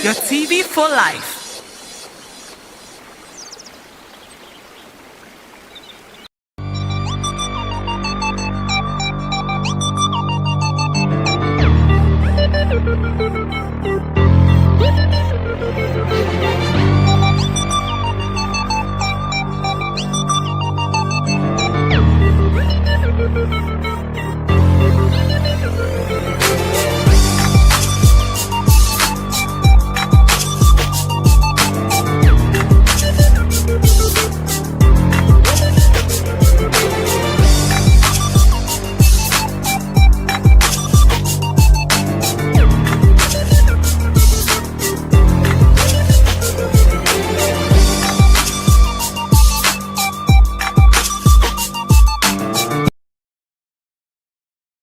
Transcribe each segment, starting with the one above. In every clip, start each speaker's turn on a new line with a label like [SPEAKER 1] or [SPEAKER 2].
[SPEAKER 1] Your TV for life.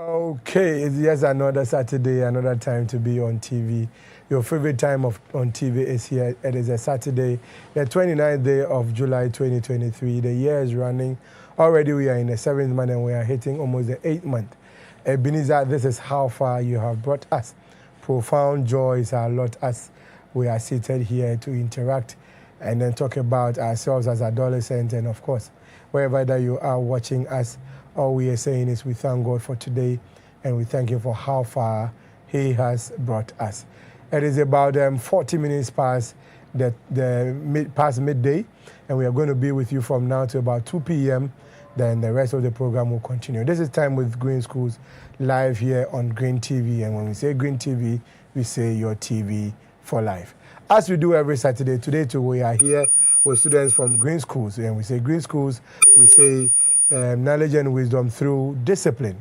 [SPEAKER 2] Okay, it's just another Saturday, another time to be on TV. Your favorite time on TV is here. It is a Saturday, the 29th day of July 2023. The year is running. Already we are in the 7th month and we are hitting almost the 8th month. Ebenezer, this is how far you have brought us. Profound joys are a lot as we are seated here to interact and then talk about ourselves as adolescents, and of course, wherever that you are watching us, all we are saying is we thank God for today and we thank Him for how far He has brought us. It is about 40 minutes past past midday, and we are going to be with you from now to about 2 p.m. Then the rest of the program will continue. This is Time with Green Schools live here on Green TV, and when we say Green TV, we say your TV for life. As we do every Saturday, today too we are here with students from Green Schools, and we say Green Schools, we say knowledge and wisdom through discipline.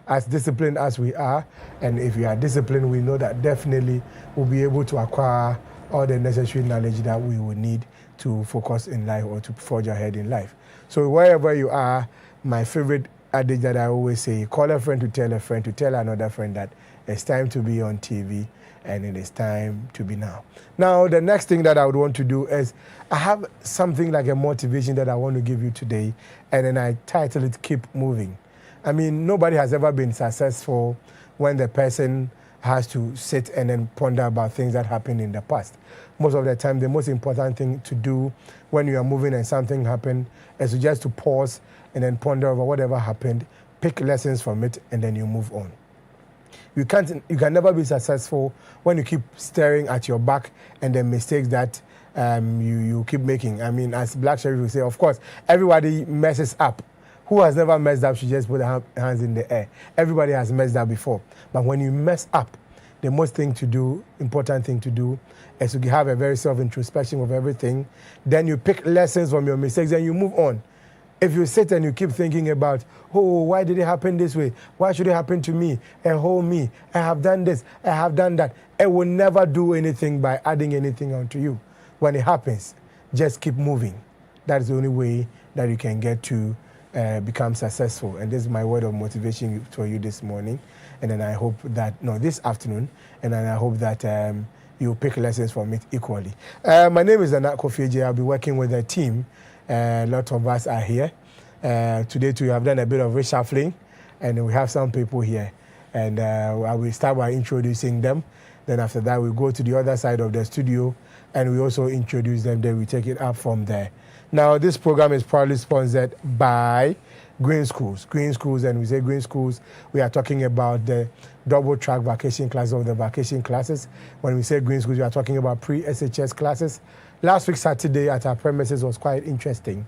[SPEAKER 2] As disciplined as we are, and if we are disciplined, we know that definitely we'll be able to acquire all the necessary knowledge that we will need to focus in life or to forge ahead in life. So wherever you are, my favorite adage that I always say, call a friend to tell another friend that it's time to be on TV and it is time to be now. Now, the next thing that I would want to do is I have something like a motivation that I want to give you today, and then I title it Keep Moving. I mean, nobody has ever been successful when the person has to sit and then ponder about things that happened in the past. Most of the time, the most important thing to do when you are moving and something happened is just to pause and then ponder over whatever happened, pick lessons from it, and then you move on. You can never be successful when you keep staring at your back and the mistakes that you keep making. I mean, as Black Sheriff will say, of course, everybody messes up. Who has never messed up should just put their hands in the air. Everybody has messed up before. But when you mess up, the most important thing to do is to have a very self-introspection of everything. Then you pick lessons from your mistakes and you move on. If you sit and you keep thinking about, oh, why did it happen this way? Why should it happen to me? Me, I have done this, I have done that. It will never do anything by adding anything onto you. When it happens, just keep moving. That is the only way that you can get to become successful. And this is my word of motivation for you this morning. And then I hope that, this afternoon, and then I hope that you pick lessons from it equally. My name is Nana Kofi J. I'll be working with a team. A lot of us are here. Today too, we have done a bit of reshuffling, and we have some people here. And I will start by introducing them. Then after that, we go to the other side of the studio, and we also introduce them. Then we take it up from there. Now, this program is proudly sponsored by Green Schools. Green Schools, and we say Green Schools, we are talking about the double-track vacation classes of the vacation classes. When we say Green Schools, we are talking about pre-SHS classes. Last week, Saturday, at our premises was quite interesting.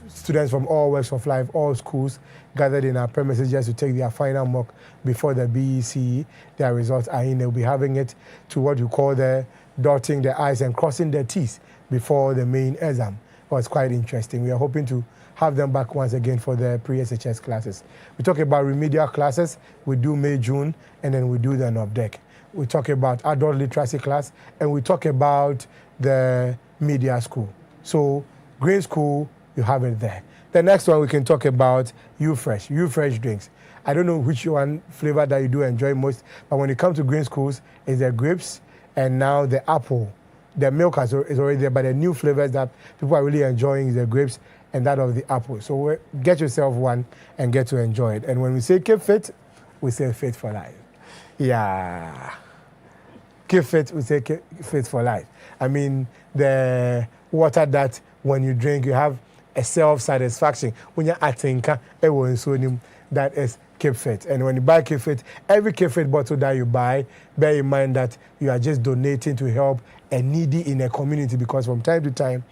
[SPEAKER 2] Students from all walks of life, all schools, gathered in our premises just to take their final mock before the BECE. Their results are in. They'll be having it to what we call the dotting the I's and crossing the T's before the main exam. It was quite interesting. We are hoping to have them back once again for the pre-SHS classes. We talk about remedial classes. We do May, June, and then we do the NOVDEC. We talk about adult literacy class, and we talk about the media school. So Green School, you have it there. The next one we can talk about U-Fresh drinks. I don't know which one flavor that you do enjoy most, but when it comes to Green Schools, it's the grapes and now the apple. The milk is already there, but the new flavors that people are really enjoying is the grapes and that of the apple. So get yourself one and get to enjoy it. And when we say keep fit, we say fit for life. Yeah. Keep fit, we say keep fit for life. I mean, the water that when you drink, you have a self-satisfaction. When you're atinka, that is Keep Fit. And when you buy Keep Fit, every Keep Fit bottle that you buy, bear in mind that you are just donating to help a needy in a community, because from time to time,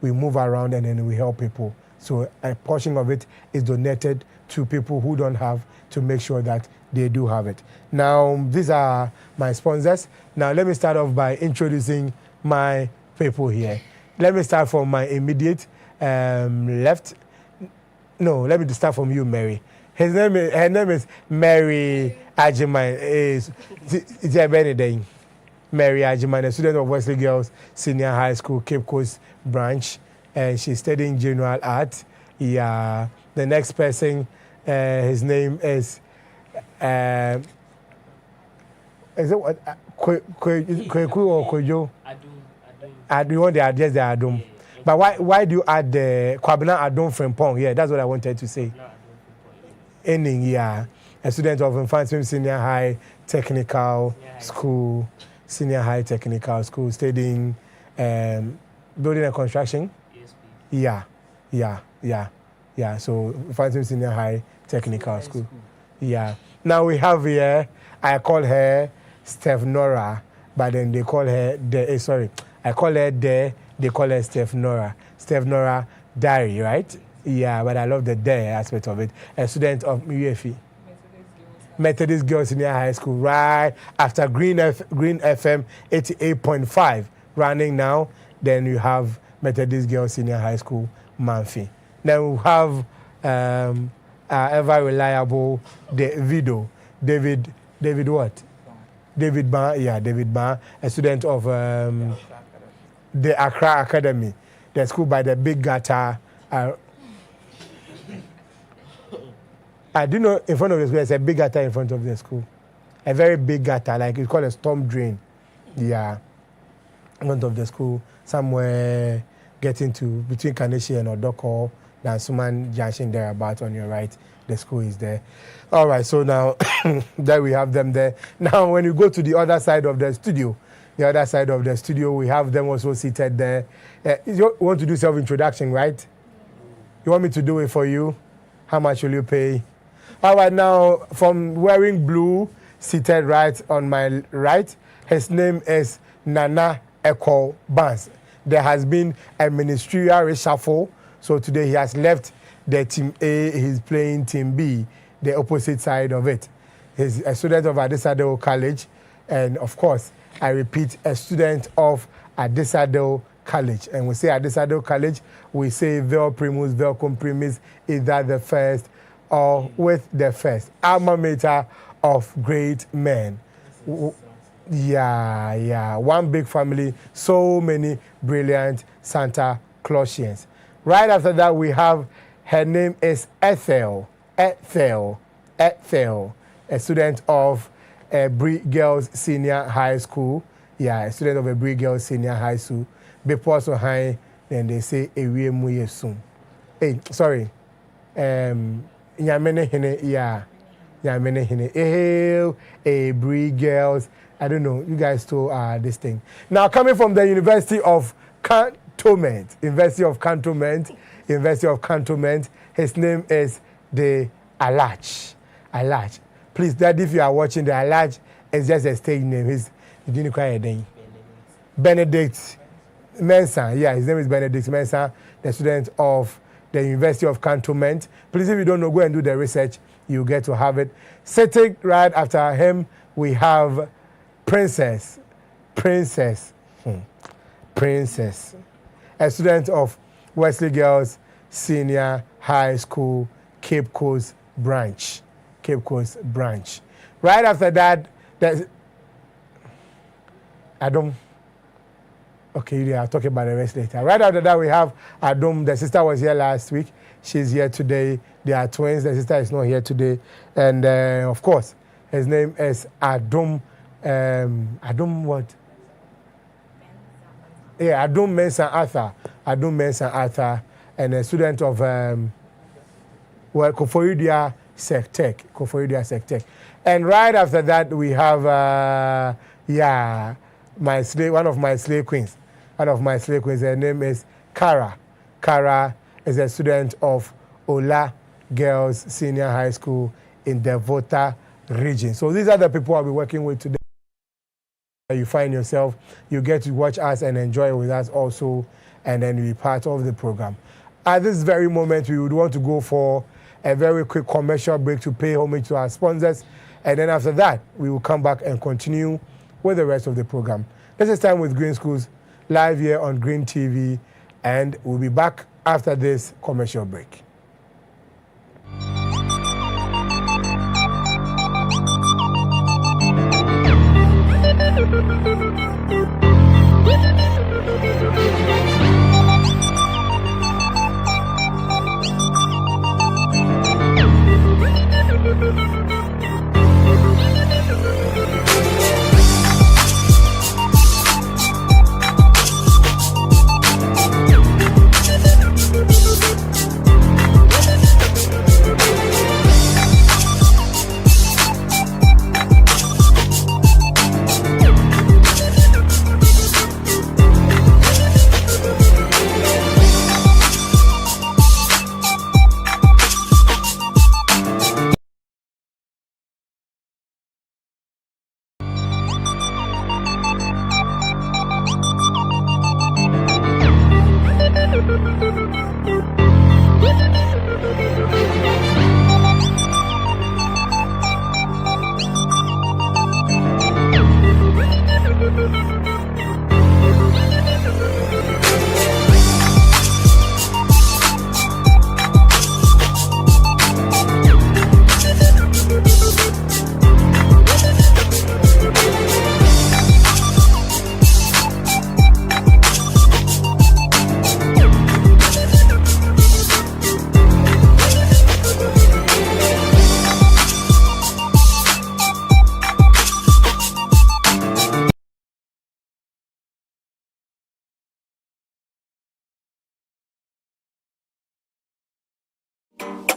[SPEAKER 2] we move around and then we help people. So a portion of it is donated to people who don't have, to make sure that they do have it. Now, these are my sponsors. Now, let me start off by introducing my people here. Let me start from my immediate left. No, let me start from you, Mary. Her name is Mary Ajiman. Is Benedict. Mary Ajiman, a student of Wesley Girls Senior High School, Cape Coast branch, and she's studying general art. Yeah. The next person, his name is it what? Kweku or Kojo? Adum. You want to address the Adum. Yeah. But why do you add the Kwabena Adum Frimpong? Yeah, that's what I wanted to say. Ending, yeah. A student of Infant Senior High Technical School, Senior High Technical School, studying building and construction. Yes, yeah. So Infant Senior High Technical School. Yeah. Now we have here, I call her Steph Nora, but then they call her I call her they call her Steph Nora. Steph Nora Diary, right? Yeah, but I love the dare aspect of it. A student of UFE. Methodist Girls Senior High School, right after Green FM 88.5 running now. Then you have Methodist Girls Senior High School, Manfi. Then we have ever reliable David what? David Ban, yeah, David Ban, a student of the Accra Academy, the school by the Big Gata. I do know in front of the school, there's a big gutter in front of the school. A very big gutter, like it's called a storm drain. Yeah. In front of the school, somewhere getting to between Kaneshi and Odoko, Dansuman Junction there about on your right. The school is there. All right, so now there we have them there. Now, when you go to the other side of the studio, we have them also seated there. You want to do self-introduction, right? You want me to do it for you? How much will you pay? All right, now, from wearing blue, seated right on my right, his name is Nana Echo Bans. There has been a ministerial reshuffle, so today he has left the Team A, he's playing Team B, the opposite side of it. He's a student of Adesadel College, and of course, I repeat, a student of Adesadel College. And we say Adesadel College, we say vel primus, vel comprimis, either the first or with the first. Alma mater of great men. Yeah. One big family, so many brilliant Santa Clausians. Right after that, we have, her name is Ethel, a student of Bree Girls Senior High School. Yeah, a student of a Bree Girls Senior High School. Before so high, then they say Ewie Muye soon. Hey, sorry. Nyamene hine. A Bree Girls. I don't know. You guys told this thing. Now coming from the University of Cantonment. His name is the Alach. Please, Dad, if you are watching, the Alach is just a stage name. He didn't cry a day. Benedict Mensah. Yeah, his name is Benedict Mensah, the student of the University of Cantonment. Please, if you don't know, go and do the research. You get to have it. Sitting right after him, we have Princess. A student of Wesley Girls Senior High School, Cape Coast branch. Right after that, there's Adam. Okay, yeah, I'll talk about the rest later. Right after that, we have Adum. The sister was here last week. She's here today. They are twins. The sister is not here today. And, of course, his name is Adum. Adum what? Yeah, Adum Mensah Arthur. And a student of, Koforidua Sectech. And right after that, we have, Yeah, one of my slave queens. Her name is Kara. Kara is a student of Ola Girls Senior High School in the Devota region. So these are the people I'll be working with today. You find yourself, you get to watch us and enjoy with us also, and then you'll be part of the program. At this very moment, we would want to go for a very quick commercial break to pay homage to our sponsors, and then after that, we will come back and continue with the rest of the program. This is Time with Green Schools, live here on Green TV, and we'll be back after this commercial break.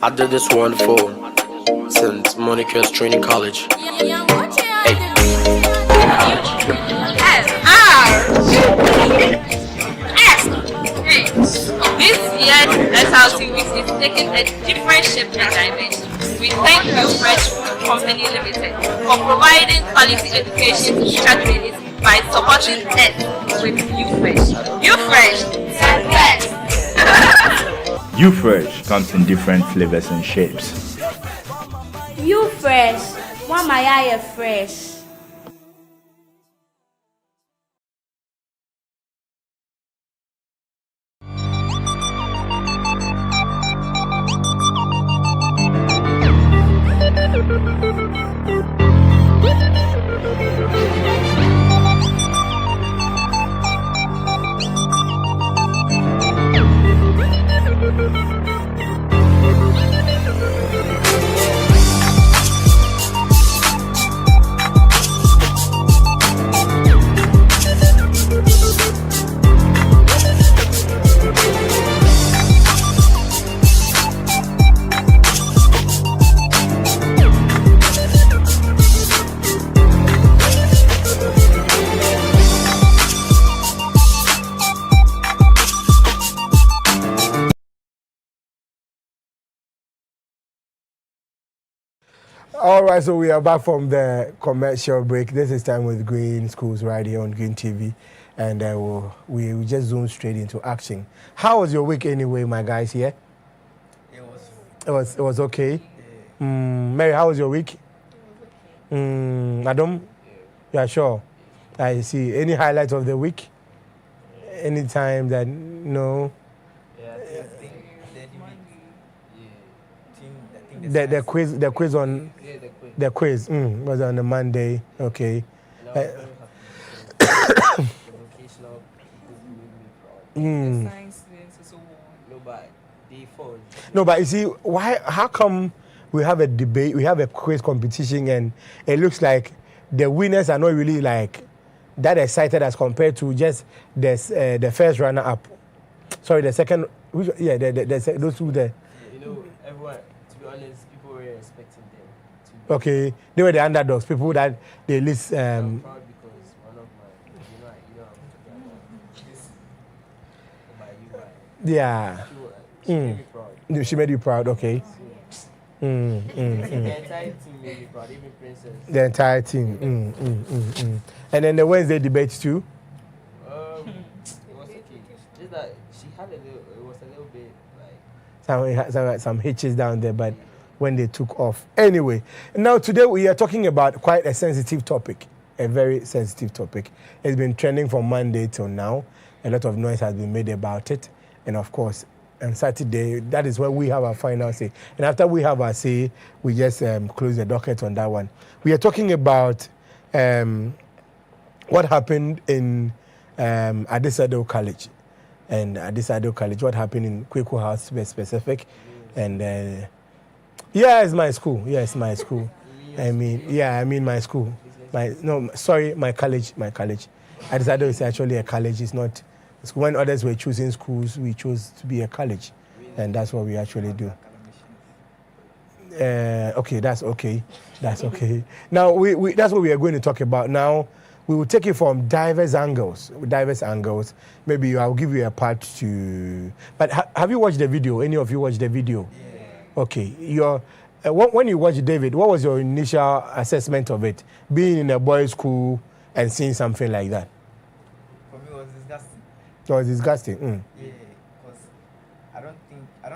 [SPEAKER 1] I did this one for St. Monica's Training College. Hey.
[SPEAKER 3] This year, SLTV is taking a different shape and dimension. We thank UFresh Food Company Limited for providing quality education to teacher trainees by supporting us with UFresh. UFresh, the best.
[SPEAKER 4] UFresh comes in different flavors and shapes.
[SPEAKER 5] UFresh, one my eye fresh.
[SPEAKER 2] All right, so we are back from the commercial break. This is Time with Green Schools right here on Green TV, and we just zoom straight into action. How was your week anyway, my guys here? It was okay. Yeah. Mary, how was your week? Adam, yeah, sure. I see. Any highlights of the week? Any time that no? The quiz on the quiz was on a Monday. Okay. No, but you see, why? How come we have a debate? We have a quiz competition, and it looks like the winners are not really like that excited as compared to just the first runner up. Sorry, the second. Those two there.
[SPEAKER 6] You know, everyone. To be honest, people were expecting them.
[SPEAKER 2] Okay, they were the underdogs. People that they least.
[SPEAKER 6] I'm proud because you know, I'm talking about this. By you, by.
[SPEAKER 2] Yeah.
[SPEAKER 6] She made me proud.
[SPEAKER 2] She made you proud, okay.
[SPEAKER 6] The entire team made me proud, even Princess.
[SPEAKER 2] The entire team. And then the Wednesday debate too?
[SPEAKER 6] It was okay. Just that she had it was a little bit like...
[SPEAKER 2] Some hitches down there, but when they took off. Anyway, now today we are talking about quite a sensitive topic, a very sensitive topic. It's been trending from Monday till now. A lot of noise has been made about it. And of course, on Saturday, that is where we have our final say. And after we have our say, we just close the docket on that one. We are talking about what happened in Adesado College. And Adesado College, what happened in Kweku House to be specific. And yeah, it's my school. Yeah, it's my school. I mean my school. My college. Adesado is actually a college. It's not. When others were choosing schools, we chose to be a college, and that's what we actually do. Okay, that's okay. That's okay. Now that's what we are going to talk about. Now we will take it from diverse angles. Maybe I'll give you a part to. But have you watched the video? Any of you watched the video? Yeah. Okay. When you watched David, what was your initial assessment of it? Being in a boys' school and seeing something like that.
[SPEAKER 7] For me, it was disgusting.
[SPEAKER 2] It was disgusting.
[SPEAKER 7] Yeah, because I don't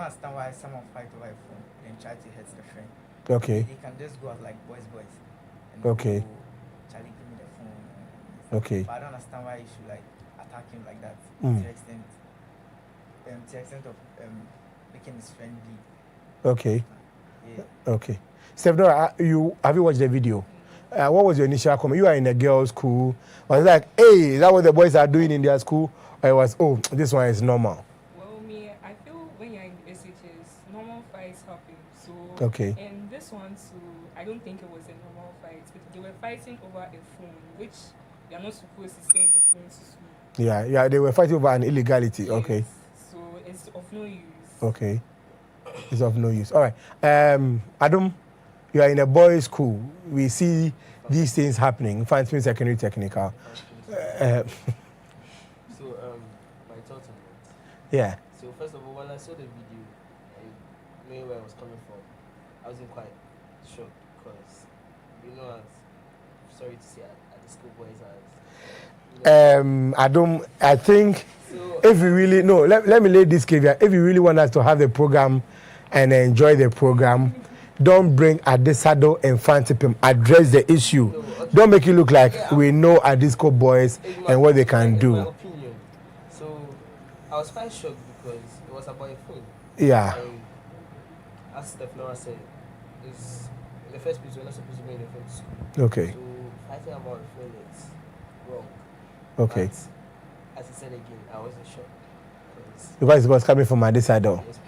[SPEAKER 7] understand why someone fight over a phone and try to hurt their friend.
[SPEAKER 2] Okay.
[SPEAKER 7] They can just go out like boys. And
[SPEAKER 2] Okay.
[SPEAKER 7] go, Charlie, give me the phone.
[SPEAKER 2] Okay.
[SPEAKER 7] But I don't understand why you should like attack him like that to the extent of making his friend bleed.
[SPEAKER 2] Okay.
[SPEAKER 7] Yeah.
[SPEAKER 2] Okay. Steph, have you watched the video? What was your initial comment? You are in a girls' school. Was it like, hey, is that what the boys are doing in their school? Or it was, oh, this one is normal?
[SPEAKER 8] Well, I feel when you're in SHS, normal fights happen. So,
[SPEAKER 2] okay.
[SPEAKER 8] And this one too, I don't think it was a normal fight. They were fighting over a phone, which you're not supposed to send a phone to school.
[SPEAKER 2] Yeah, they were fighting over an illegality.
[SPEAKER 8] Yes.
[SPEAKER 2] Okay.
[SPEAKER 8] So it's of no use.
[SPEAKER 2] Okay. It's of no use. All right. Adam, you are in a boys' school. We see these things happening. Fancy Secondary Technical.
[SPEAKER 6] So my thoughts on it.
[SPEAKER 2] Yeah.
[SPEAKER 6] So first of all, when I saw the video, I knew where I was coming from. I wasn't quite shocked because sorry to say, at the school boys
[SPEAKER 2] Adam, I think if you really let me lay this caveat. If you really want us to have the program and enjoy the program, don't bring Adesado and Fantipim. Address the issue. No, okay. Don't make it look like we know Adisco boys and what they can do.
[SPEAKER 6] My opinion. So I was quite shocked because it was about a phone.
[SPEAKER 2] Yeah.
[SPEAKER 6] And as Steph said, it's in the first place we're not supposed to be in the phone to school.
[SPEAKER 2] Okay.
[SPEAKER 6] So fighting about the phone is wrong.
[SPEAKER 2] Okay.
[SPEAKER 6] But, as I said again, I wasn't shocked.
[SPEAKER 2] Because it was coming from Adesado.
[SPEAKER 6] Yes,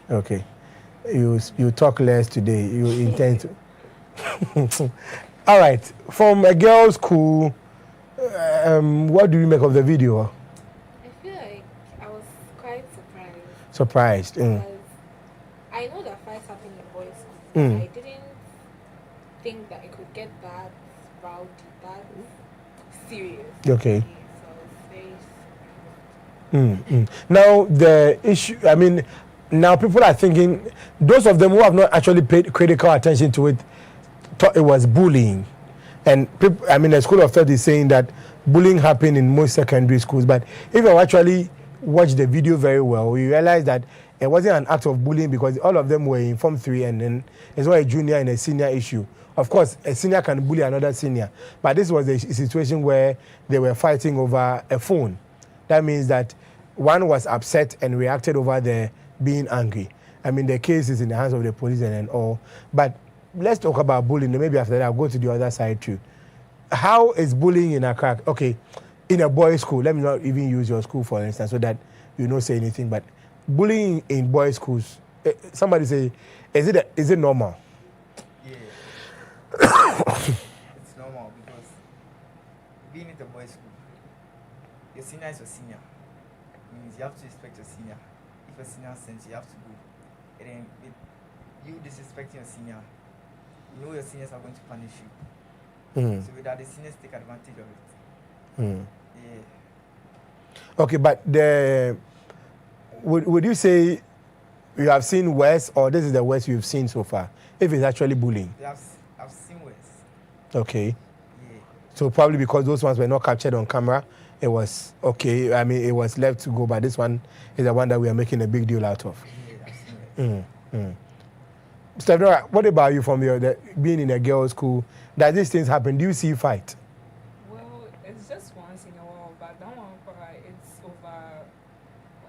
[SPEAKER 2] Okay. You talk less today. You intend to. All right. From a girls' school, what do you make of the video?
[SPEAKER 5] I feel like I was quite surprised.
[SPEAKER 2] Surprised.
[SPEAKER 5] Because I know that fights happen in boys' school. I didn't think that it could get that rowdy, that serious.
[SPEAKER 2] Okay.
[SPEAKER 5] So it's very
[SPEAKER 2] Now the issue. I mean, now people are thinking. Those of them who have not actually paid critical attention to it thought it was bullying, and people, the school of thought is saying that bullying happened in most secondary schools. But if you actually watch the video very well, you realize that it wasn't an act of bullying because all of them were in Form 3, and then it's not a junior and a senior issue. Of course, a senior can bully another senior, but this was a situation where they were fighting over a phone. That means that one was upset and reacted over the being angry. The case is in the hands of the police and all. But let's talk about bullying. Maybe after that, I'll go to the other side too. How is bullying in Accra? Okay, in a boys' school, let me not even use your school for instance, so that you don't say anything. But bullying in boys' schools, somebody say, is it normal?
[SPEAKER 7] Yeah. It's normal because being in the boys' school, your senior is your senior. It means you have to respect your senior. If a senior sends you have to go. And then with you disrespecting your senior, you know your seniors are going to punish you. So without the seniors take advantage of it. Yeah.
[SPEAKER 2] Okay, but would you say you have seen worse, or this is the worst you've seen so far? If it's actually bullying.
[SPEAKER 7] I've seen worse.
[SPEAKER 2] Okay.
[SPEAKER 7] Yeah.
[SPEAKER 2] So probably because those ones were not captured on camera, it was okay. I mean, it was left to go, but this one is the one that we are making a big deal out of.
[SPEAKER 7] Yeah, I've seen worse.
[SPEAKER 2] Mr. Nora, what about you from being in a girls' school? Does these things happen? Do you see fight?
[SPEAKER 8] Well, it's just once in a while, but that one, it's over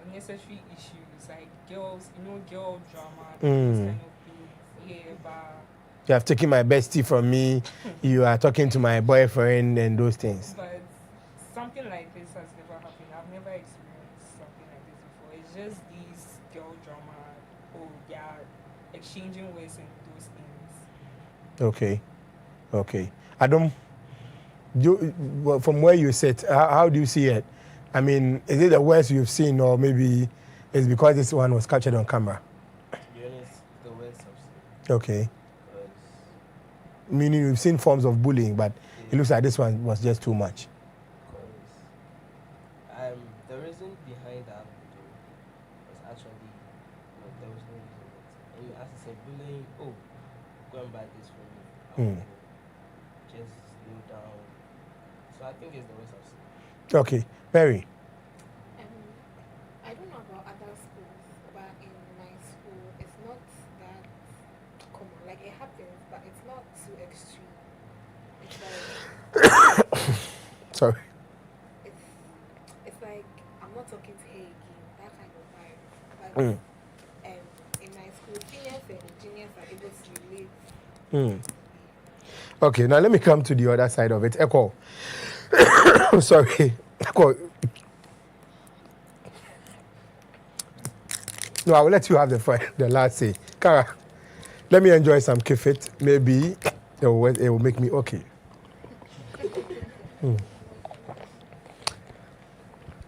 [SPEAKER 8] unnecessary issues like girls, girl drama, those kind of things. Yeah, but
[SPEAKER 2] You have taken my bestie from me. You are talking to my boyfriend and those things.
[SPEAKER 8] but something like this has never happened. I've never experienced something like this before. It's just these girl drama. Oh, yeah, exchanging words and those things.
[SPEAKER 2] Okay. Adam, from where you sit, how do you see it? I mean, is it the worst you've seen, or maybe it's because this one was captured on camera?
[SPEAKER 6] To be honest, the worst I've seen.
[SPEAKER 2] Okay.
[SPEAKER 6] Because
[SPEAKER 2] Meaning you've seen forms of bullying, but it looks like this one was just too much.
[SPEAKER 6] the reason behind that video was actually there was no reason. And you asked to say bullying, oh, go and buy this for me. I will go. Just kneel down. So I think it's the worst I've seen.
[SPEAKER 2] Okay. Mary.
[SPEAKER 5] I don't know about other schools, but in my school, it's not that common. Like, it happens, but it's not too extreme. It's like,
[SPEAKER 2] Sorry.
[SPEAKER 5] it's like, I'm not talking to her again, that kind of vibe. But in my school, seniors and juniors are able to relate.
[SPEAKER 2] Okay, now let me come to the other side of it. Echo. Sorry. Echo. No, I will let you have the last say. Kara, let me enjoy some kefit. Maybe it will make me okay.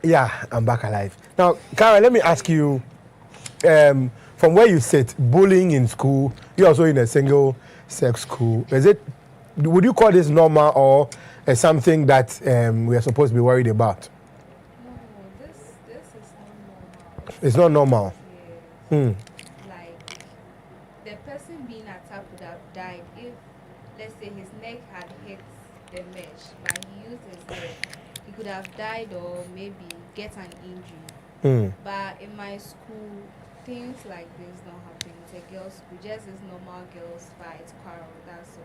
[SPEAKER 2] Yeah, I'm back alive. Now, Kara, let me ask you, from where you sit, bullying in school, you're also in a single-sex school. Would you call this normal, or something that we are supposed to be worried about?
[SPEAKER 9] No, this is not normal.
[SPEAKER 2] It's not normal.
[SPEAKER 9] Yes. Like, the person being attacked would have died if, let's say, his neck had hit the mesh, but he used his head. He could have died or maybe get an injury. But in my school, things like this don't happen. It's a girls' school, just as normal girls fight, quarrel, that's all.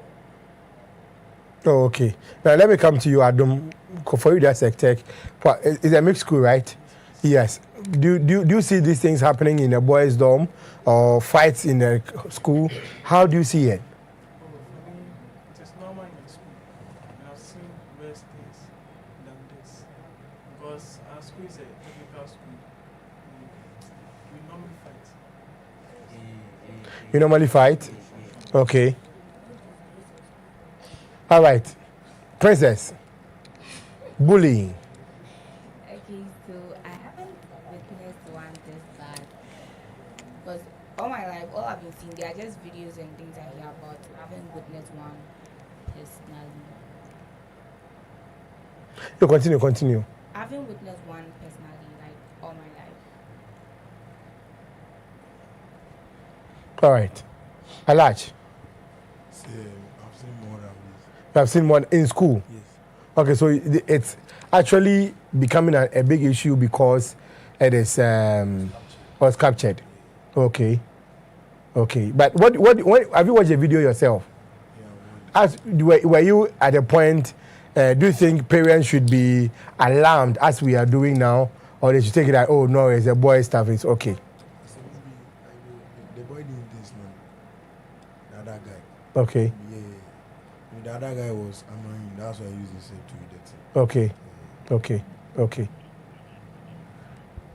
[SPEAKER 2] Oh, okay. Now let me come to you, Adam. For you, that's tech. It's a mixed school, right? Yes. Do you see these things happening in a boys' dorm or fights in the school? How do you see it?
[SPEAKER 10] It is normal in the school. And I've seen worse things than this. Because our school is a technical school. We normally fight.
[SPEAKER 2] You normally fight? Okay. All right. Princess. Bullying.
[SPEAKER 11] Okay, so I haven't witnessed one this bad. Because all my life, all I've been seeing, they are just videos and things I hear about. I haven't witnessed one personally.
[SPEAKER 2] You continue.
[SPEAKER 11] I haven't witnessed one personally, like, all my life.
[SPEAKER 2] All right. Alach.
[SPEAKER 12] I've seen more than this.
[SPEAKER 2] You have seen one in school?
[SPEAKER 12] Yes.
[SPEAKER 2] Okay, so it's actually becoming a big issue because it is was captured. Okay. But what have you watched the video yourself?
[SPEAKER 12] Yeah,
[SPEAKER 2] Were you at a point? Do you think parents should be alarmed as we are doing now, or they should take it like, oh no, it's a boy stuff, it's okay?
[SPEAKER 12] so maybe the boy did this, man. The other guy.
[SPEAKER 2] Okay.
[SPEAKER 12] Yeah. The other guy was annoying. That's why I used this to eat the thing.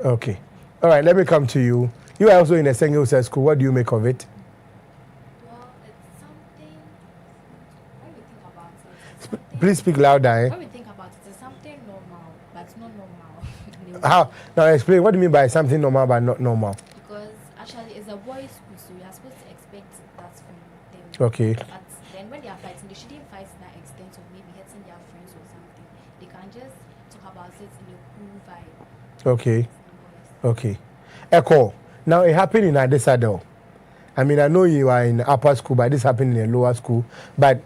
[SPEAKER 2] Okay. All right, let me come to you. You are also in a single-sex school. What do you make of it?
[SPEAKER 9] Well, it's something, when we think about it, it's something,
[SPEAKER 2] Please speak louder.
[SPEAKER 9] when we think about it, it's something normal, but it's not normal. in a way.
[SPEAKER 2] How? Now explain. What do you mean by something normal but not normal?
[SPEAKER 9] Because actually, it's a boys' school, so you are supposed to expect that from them.
[SPEAKER 2] Okay.
[SPEAKER 9] But then when they are fighting, they shouldn't fight to that extent of can just talk about it in a cool vibe.
[SPEAKER 2] Okay. Okay. Echo. Now it happened in Adesado. I mean, I know you are in upper school, but this happened in a lower school. But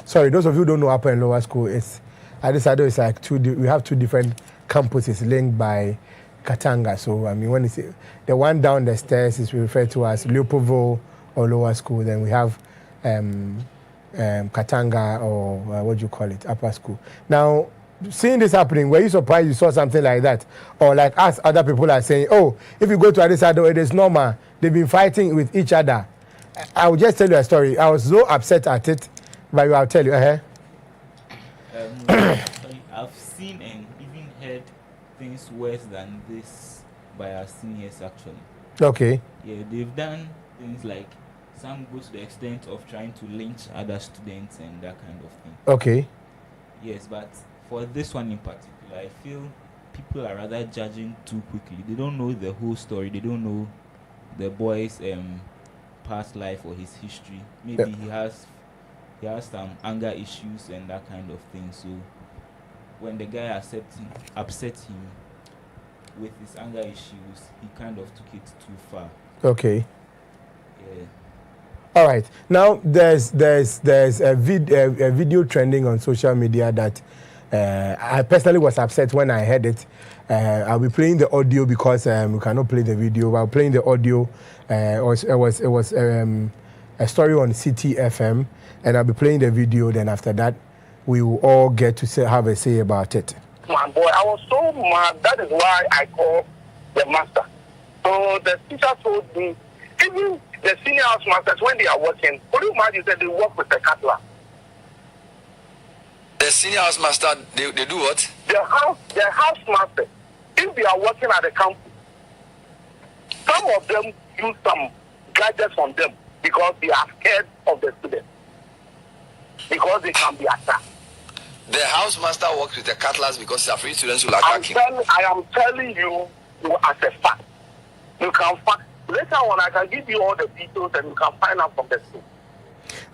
[SPEAKER 2] sorry, those of you who don't know upper and lower school, it's Adesado is like we have two different campuses linked by Katanga. So I mean, when it's the one down the stairs is referred to as Leopoldville or lower school. Then we have Katanga or what do you call it, upper school. Now, seeing this happening, were you surprised you saw something like that? Or like us, other people are saying, oh, if you go to Adesado, it is normal. They've been fighting with each other. I will just tell you a story. I was so upset at it, but I'll tell you.
[SPEAKER 4] I've seen and even heard things worse than this by our seniors actually.
[SPEAKER 2] Okay.
[SPEAKER 4] Yeah, they've done things like some go to the extent of trying to lynch other students and that kind of thing.
[SPEAKER 2] Okay.
[SPEAKER 4] Yes, but for this one in particular, I feel people are rather judging too quickly. They don't know the whole story. They don't know the boy's past life or his history. Maybe he has some anger issues and that kind of thing. So when the guy upset him with his anger issues, he kind of took it too far.
[SPEAKER 2] Okay.
[SPEAKER 4] Yeah.
[SPEAKER 2] All right. Now there's a video trending on social media that I personally was upset when I heard it. I'll be playing the audio because we cannot play the video. While playing the audio, it was a story on CTFM, and I'll be playing the video. Then after that, we will all get to have a say about it.
[SPEAKER 13] My boy, I was so mad. That is why I called the master. So the teacher told me, even the senior house masters, when they are working, could you imagine that they work with the cutlass?
[SPEAKER 14] The senior house master, they do what?
[SPEAKER 13] The house master, if they are working at the campus, some of them use some gadgets on them because they are scared of the students. Because they can be attacked.
[SPEAKER 14] The house master works with the cutlass because he's afraid students will attack him.
[SPEAKER 13] I am telling you as a fact. You can find, later on I can give you all the details and you can find out from the school.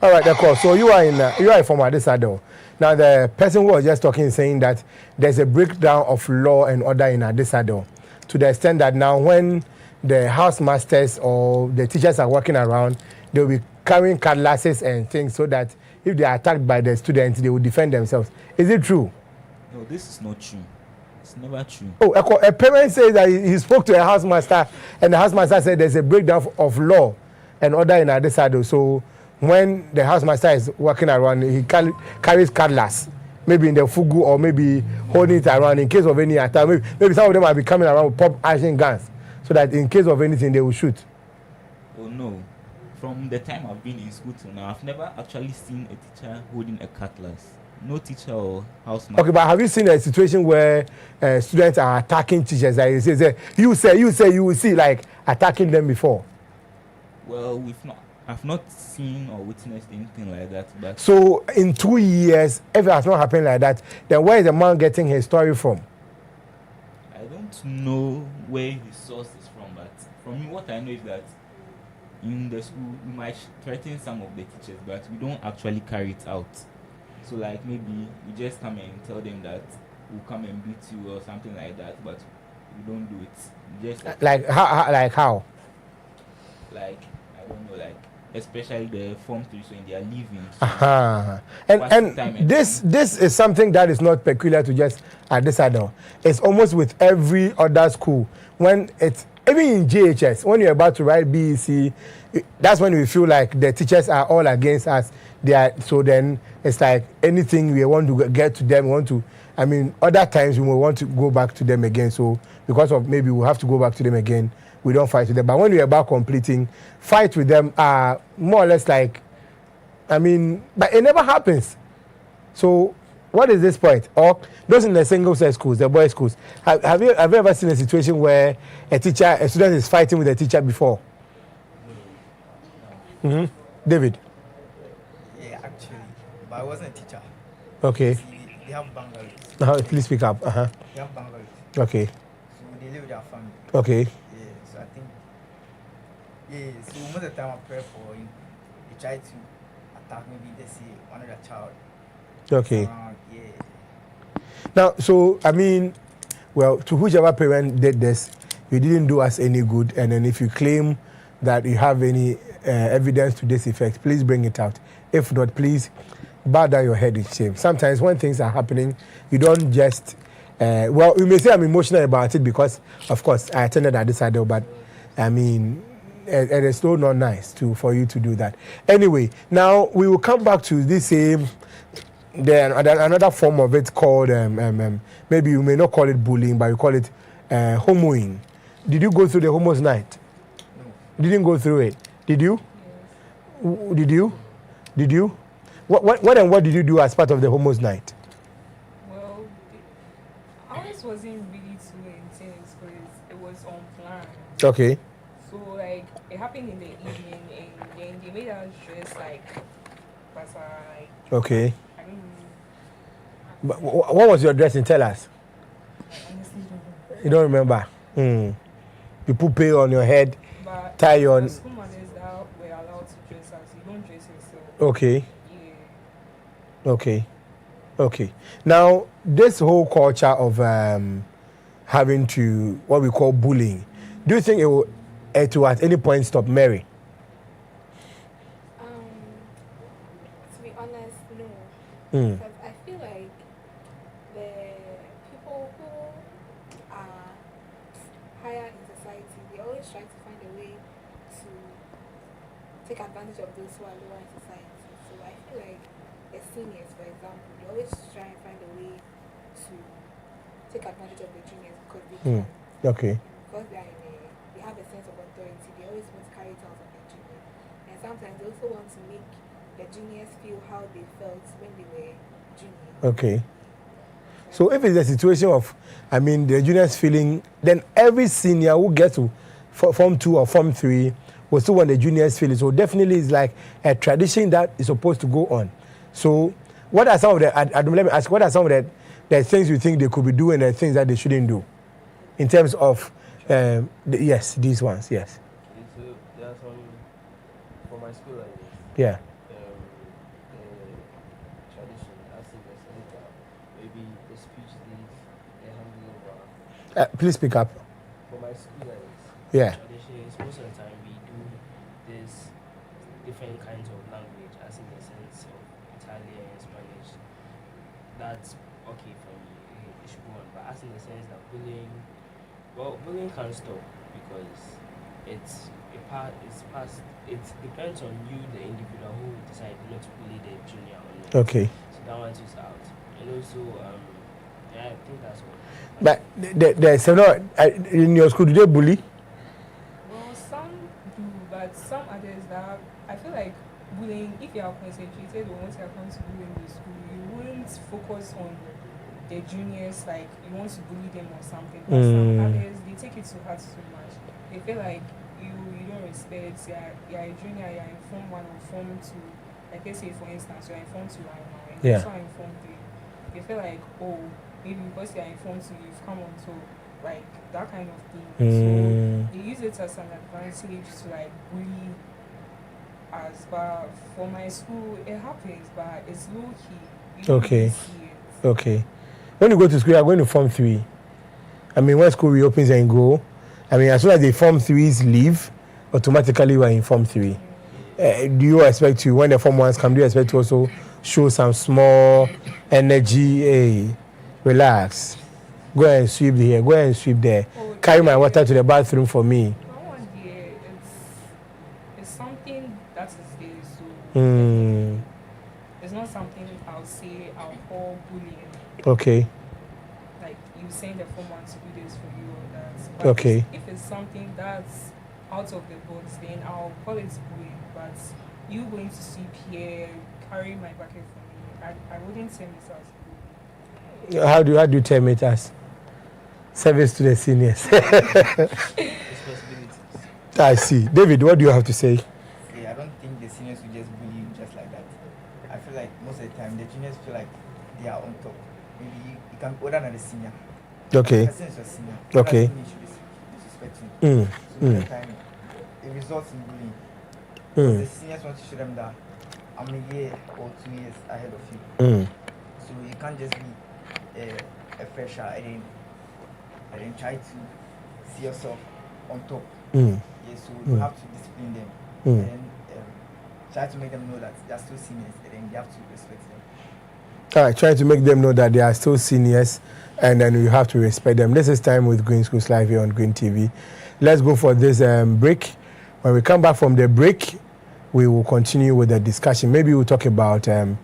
[SPEAKER 2] All right, of course. So you are from Adesado. Now the person who was just talking is saying that there's a breakdown of law and order in Adesado to the extent that now when the house masters or the teachers are working around, they'll be carrying cutlasses and things so that if they are attacked by the students, they will defend themselves. Is it true?
[SPEAKER 4] No, this is not true. It's never true.
[SPEAKER 2] Oh, a parent says that he spoke to a housemaster, and the housemaster said there's a breakdown of law and order in Adesado. So when the housemaster is walking around, he carries cutlass, maybe in the fugu or maybe holding it around in case of any attack. Maybe some of them might be coming around with pop action guns, so that in case of anything they will shoot.
[SPEAKER 4] Oh no. From the time I've been in school till now, I've never actually seen a teacher holding a cutlass. No teacher or housemaster.
[SPEAKER 2] Okay, but have you seen a situation where students are attacking teachers? Like you say, you will see like attacking them before.
[SPEAKER 4] Well, I've not seen or witnessed anything like that. But
[SPEAKER 2] so in 2 years, if it has not happened like that, then where is the man getting his story from?
[SPEAKER 4] I don't know where his source is from, but from me, what I know is that in the school, we might threaten some of the teachers, but we don't actually carry it out. So like maybe we just come and tell them that we'll come and beat you or something like that, but we don't do it. We just
[SPEAKER 2] like how? Like
[SPEAKER 4] I don't know, like especially the Form 3, so when they are leaving. So
[SPEAKER 2] and this is something that is not peculiar to just Adesado. It's almost with every other school. When it's even in JHS, when you're about to write BEC, that's when we feel like the teachers are all against us. So then it's like anything we want to get to them, other times we will want to go back to them again. So because of maybe we'll have to go back to them again, we don't fight with them. But when we're about completing, fight with them are more or less like, but it never happens. So what is this point? Or those in the single-sex schools, the boys' schools, have you ever seen a situation where a student is fighting with a teacher before? Mm-hmm. David?
[SPEAKER 7] Yeah, actually, but I wasn't a teacher.
[SPEAKER 2] Okay.
[SPEAKER 7] They have bungalows.
[SPEAKER 2] Please speak up.
[SPEAKER 7] They have bungalows.
[SPEAKER 2] Okay.
[SPEAKER 7] So they live with their family.
[SPEAKER 2] Okay.
[SPEAKER 7] Yeah, so I think, so most of the time I pray for him. They try to attack maybe they see one of their child.
[SPEAKER 2] Okay.
[SPEAKER 7] Yeah.
[SPEAKER 2] Now, so I mean, well, to whichever parent did this, you didn't do us any good. And then if you claim that you have any evidence to this effect, please bring it out. If not, please bow down your head in shame. Sometimes when things are happening, you don't just, well, you may say I'm emotional about it because, of course, I attended Addis Ababa, but I mean, it is so not nice for you to do that. Anyway, now we will come back to this same, then another form of it called, maybe you may not call it bullying, but you call it homoing. Did you go through the homo's night? No. Didn't go through it. Did you? Yes. Did you? Did you? What did you do as part of the homo's night?
[SPEAKER 8] Well, ours wasn't really too intense because it was unplanned.
[SPEAKER 2] Okay.
[SPEAKER 8] So like it happened in the evening and then they made us dress like
[SPEAKER 2] okay. But what was your dressing? Tell us. You don't remember? You put paint on your head,
[SPEAKER 8] but
[SPEAKER 2] tie on.
[SPEAKER 8] School mothers that were allowed to dress us. You don't dress yourself.
[SPEAKER 2] Okay.
[SPEAKER 8] Yeah.
[SPEAKER 2] Okay. Okay. Now, this whole culture of having to, what we call bullying, do you think it will at any point stop, Mary?
[SPEAKER 5] To be honest, no. Because I feel like the people who are higher in society, they always try to find a way to take advantage of those who are lower in society. So I feel like the seniors, for example, they always try and find a way to take advantage of the juniors because they can.
[SPEAKER 2] Okay.
[SPEAKER 5] Because they have a sense of authority, they always want to carry it out on the juniors. And sometimes they also want to make the juniors feel how they felt when they were juniors.
[SPEAKER 2] Okay. So if it's a situation of, I mean, the juniors feeling, then every senior who gets to Form 2 or Form 3 will still want the juniors feeling. So definitely it's like a tradition that is supposed to go on. So what are some of the, let me ask, what are some of the things you think they could be doing and things that they shouldn't do? In terms of, yes, these ones, yes.
[SPEAKER 6] So there are some, for my school like this.
[SPEAKER 2] Yeah.
[SPEAKER 6] Tradition, as in the sense that maybe the speech leads, the handing over.
[SPEAKER 2] Please speak up.
[SPEAKER 6] For my school like this.
[SPEAKER 2] Yeah.
[SPEAKER 6] Tradition is most of the time we do this different kinds of language, as in the sense of Italian and Spanish. That's okay for me, it should go on. But as in the sense that bullying, well, bullying can't stop because it's past. It depends on you, the individual, who decide not to bully the junior or not.
[SPEAKER 2] Okay.
[SPEAKER 6] So that one is out. And also, yeah, I think that's all.
[SPEAKER 2] But there's no, in your school, do they bully?
[SPEAKER 8] Well, some do, but some others that I feel like bullying, if you are concentrated on what you are going to do in the school, you wouldn't focus on the juniors, like you want to bully them or something. But some others, they take it to heart so much. They feel like you don't respect, you're a junior, you're in Form 1 or Form 2. Like let's say for instance, you're in Form 2 right now, and you're in Form 3. They feel like, oh, maybe because you're in Form 2, you've come on to like that kind of thing. So they use it as an advantage to like bully us. But for my school, it happens, but it's low key. You don't really see it.
[SPEAKER 2] Okay. When you go to school, you're going to Form 3. I mean, when school reopens and go, I mean, as soon as the Form 3s leave, automatically you are in Form 3. Do you expect to, when the Form 1s come, do you expect to also show some small energy? Hey, relax. Go and sweep here, go and sweep there. Carry my water to the bathroom for me.
[SPEAKER 8] It's something that is there, so it's not something I'll say I'll call bullying.
[SPEAKER 2] Okay.
[SPEAKER 8] Like you saying the Form 1 to do this for you or that. But
[SPEAKER 2] okay.
[SPEAKER 8] If it's something that's out of the box, then I'll call it bullying. But you going to sweep here, carry my bucket for me, I wouldn't term it as.
[SPEAKER 2] How do you term it as? Service to the seniors. I see. David, what do you have to say?
[SPEAKER 7] Yeah, I don't think the seniors will just bully you just like that. I feel like most of the time the juniors feel like they are on top. Maybe you can be older than the senior.
[SPEAKER 2] Okay.
[SPEAKER 7] The person is your senior.
[SPEAKER 2] Okay.
[SPEAKER 7] You should be disrespecting. So most of the time it results in bullying. The seniors want to show them that I'm a year or 2 years ahead of you. So you can't just be a fresher, and then try to see yourself on top.
[SPEAKER 2] Mm.
[SPEAKER 7] Yeah, so you have to discipline them, and then try to make them know that they are still seniors, and then you have to respect them.
[SPEAKER 2] All right, try to make them know that they are still seniors, and then you have to respect them. This is Time with Green Schools Live here on Green TV. Let's go for this break. When we come back from the break, we will continue with the discussion. Maybe we'll talk about a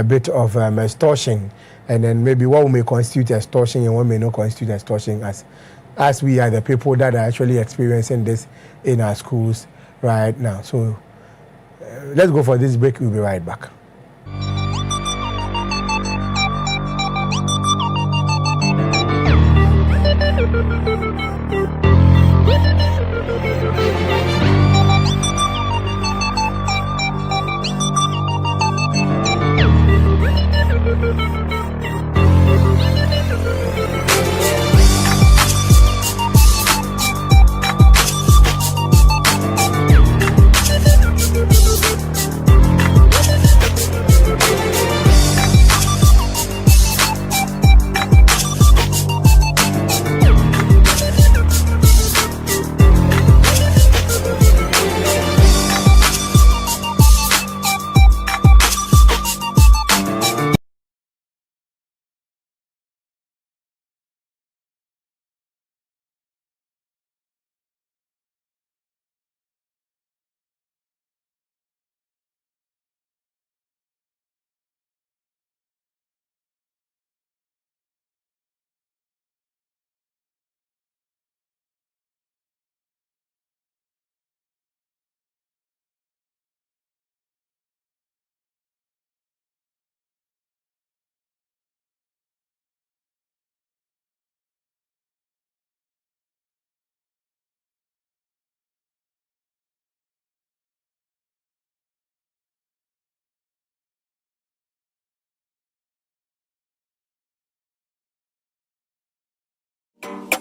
[SPEAKER 2] bit of extortion, and then maybe what may constitute extortion and what may not constitute extortion, as we are the people that are actually experiencing this in our schools right now. So let's go for this break. We'll be right back.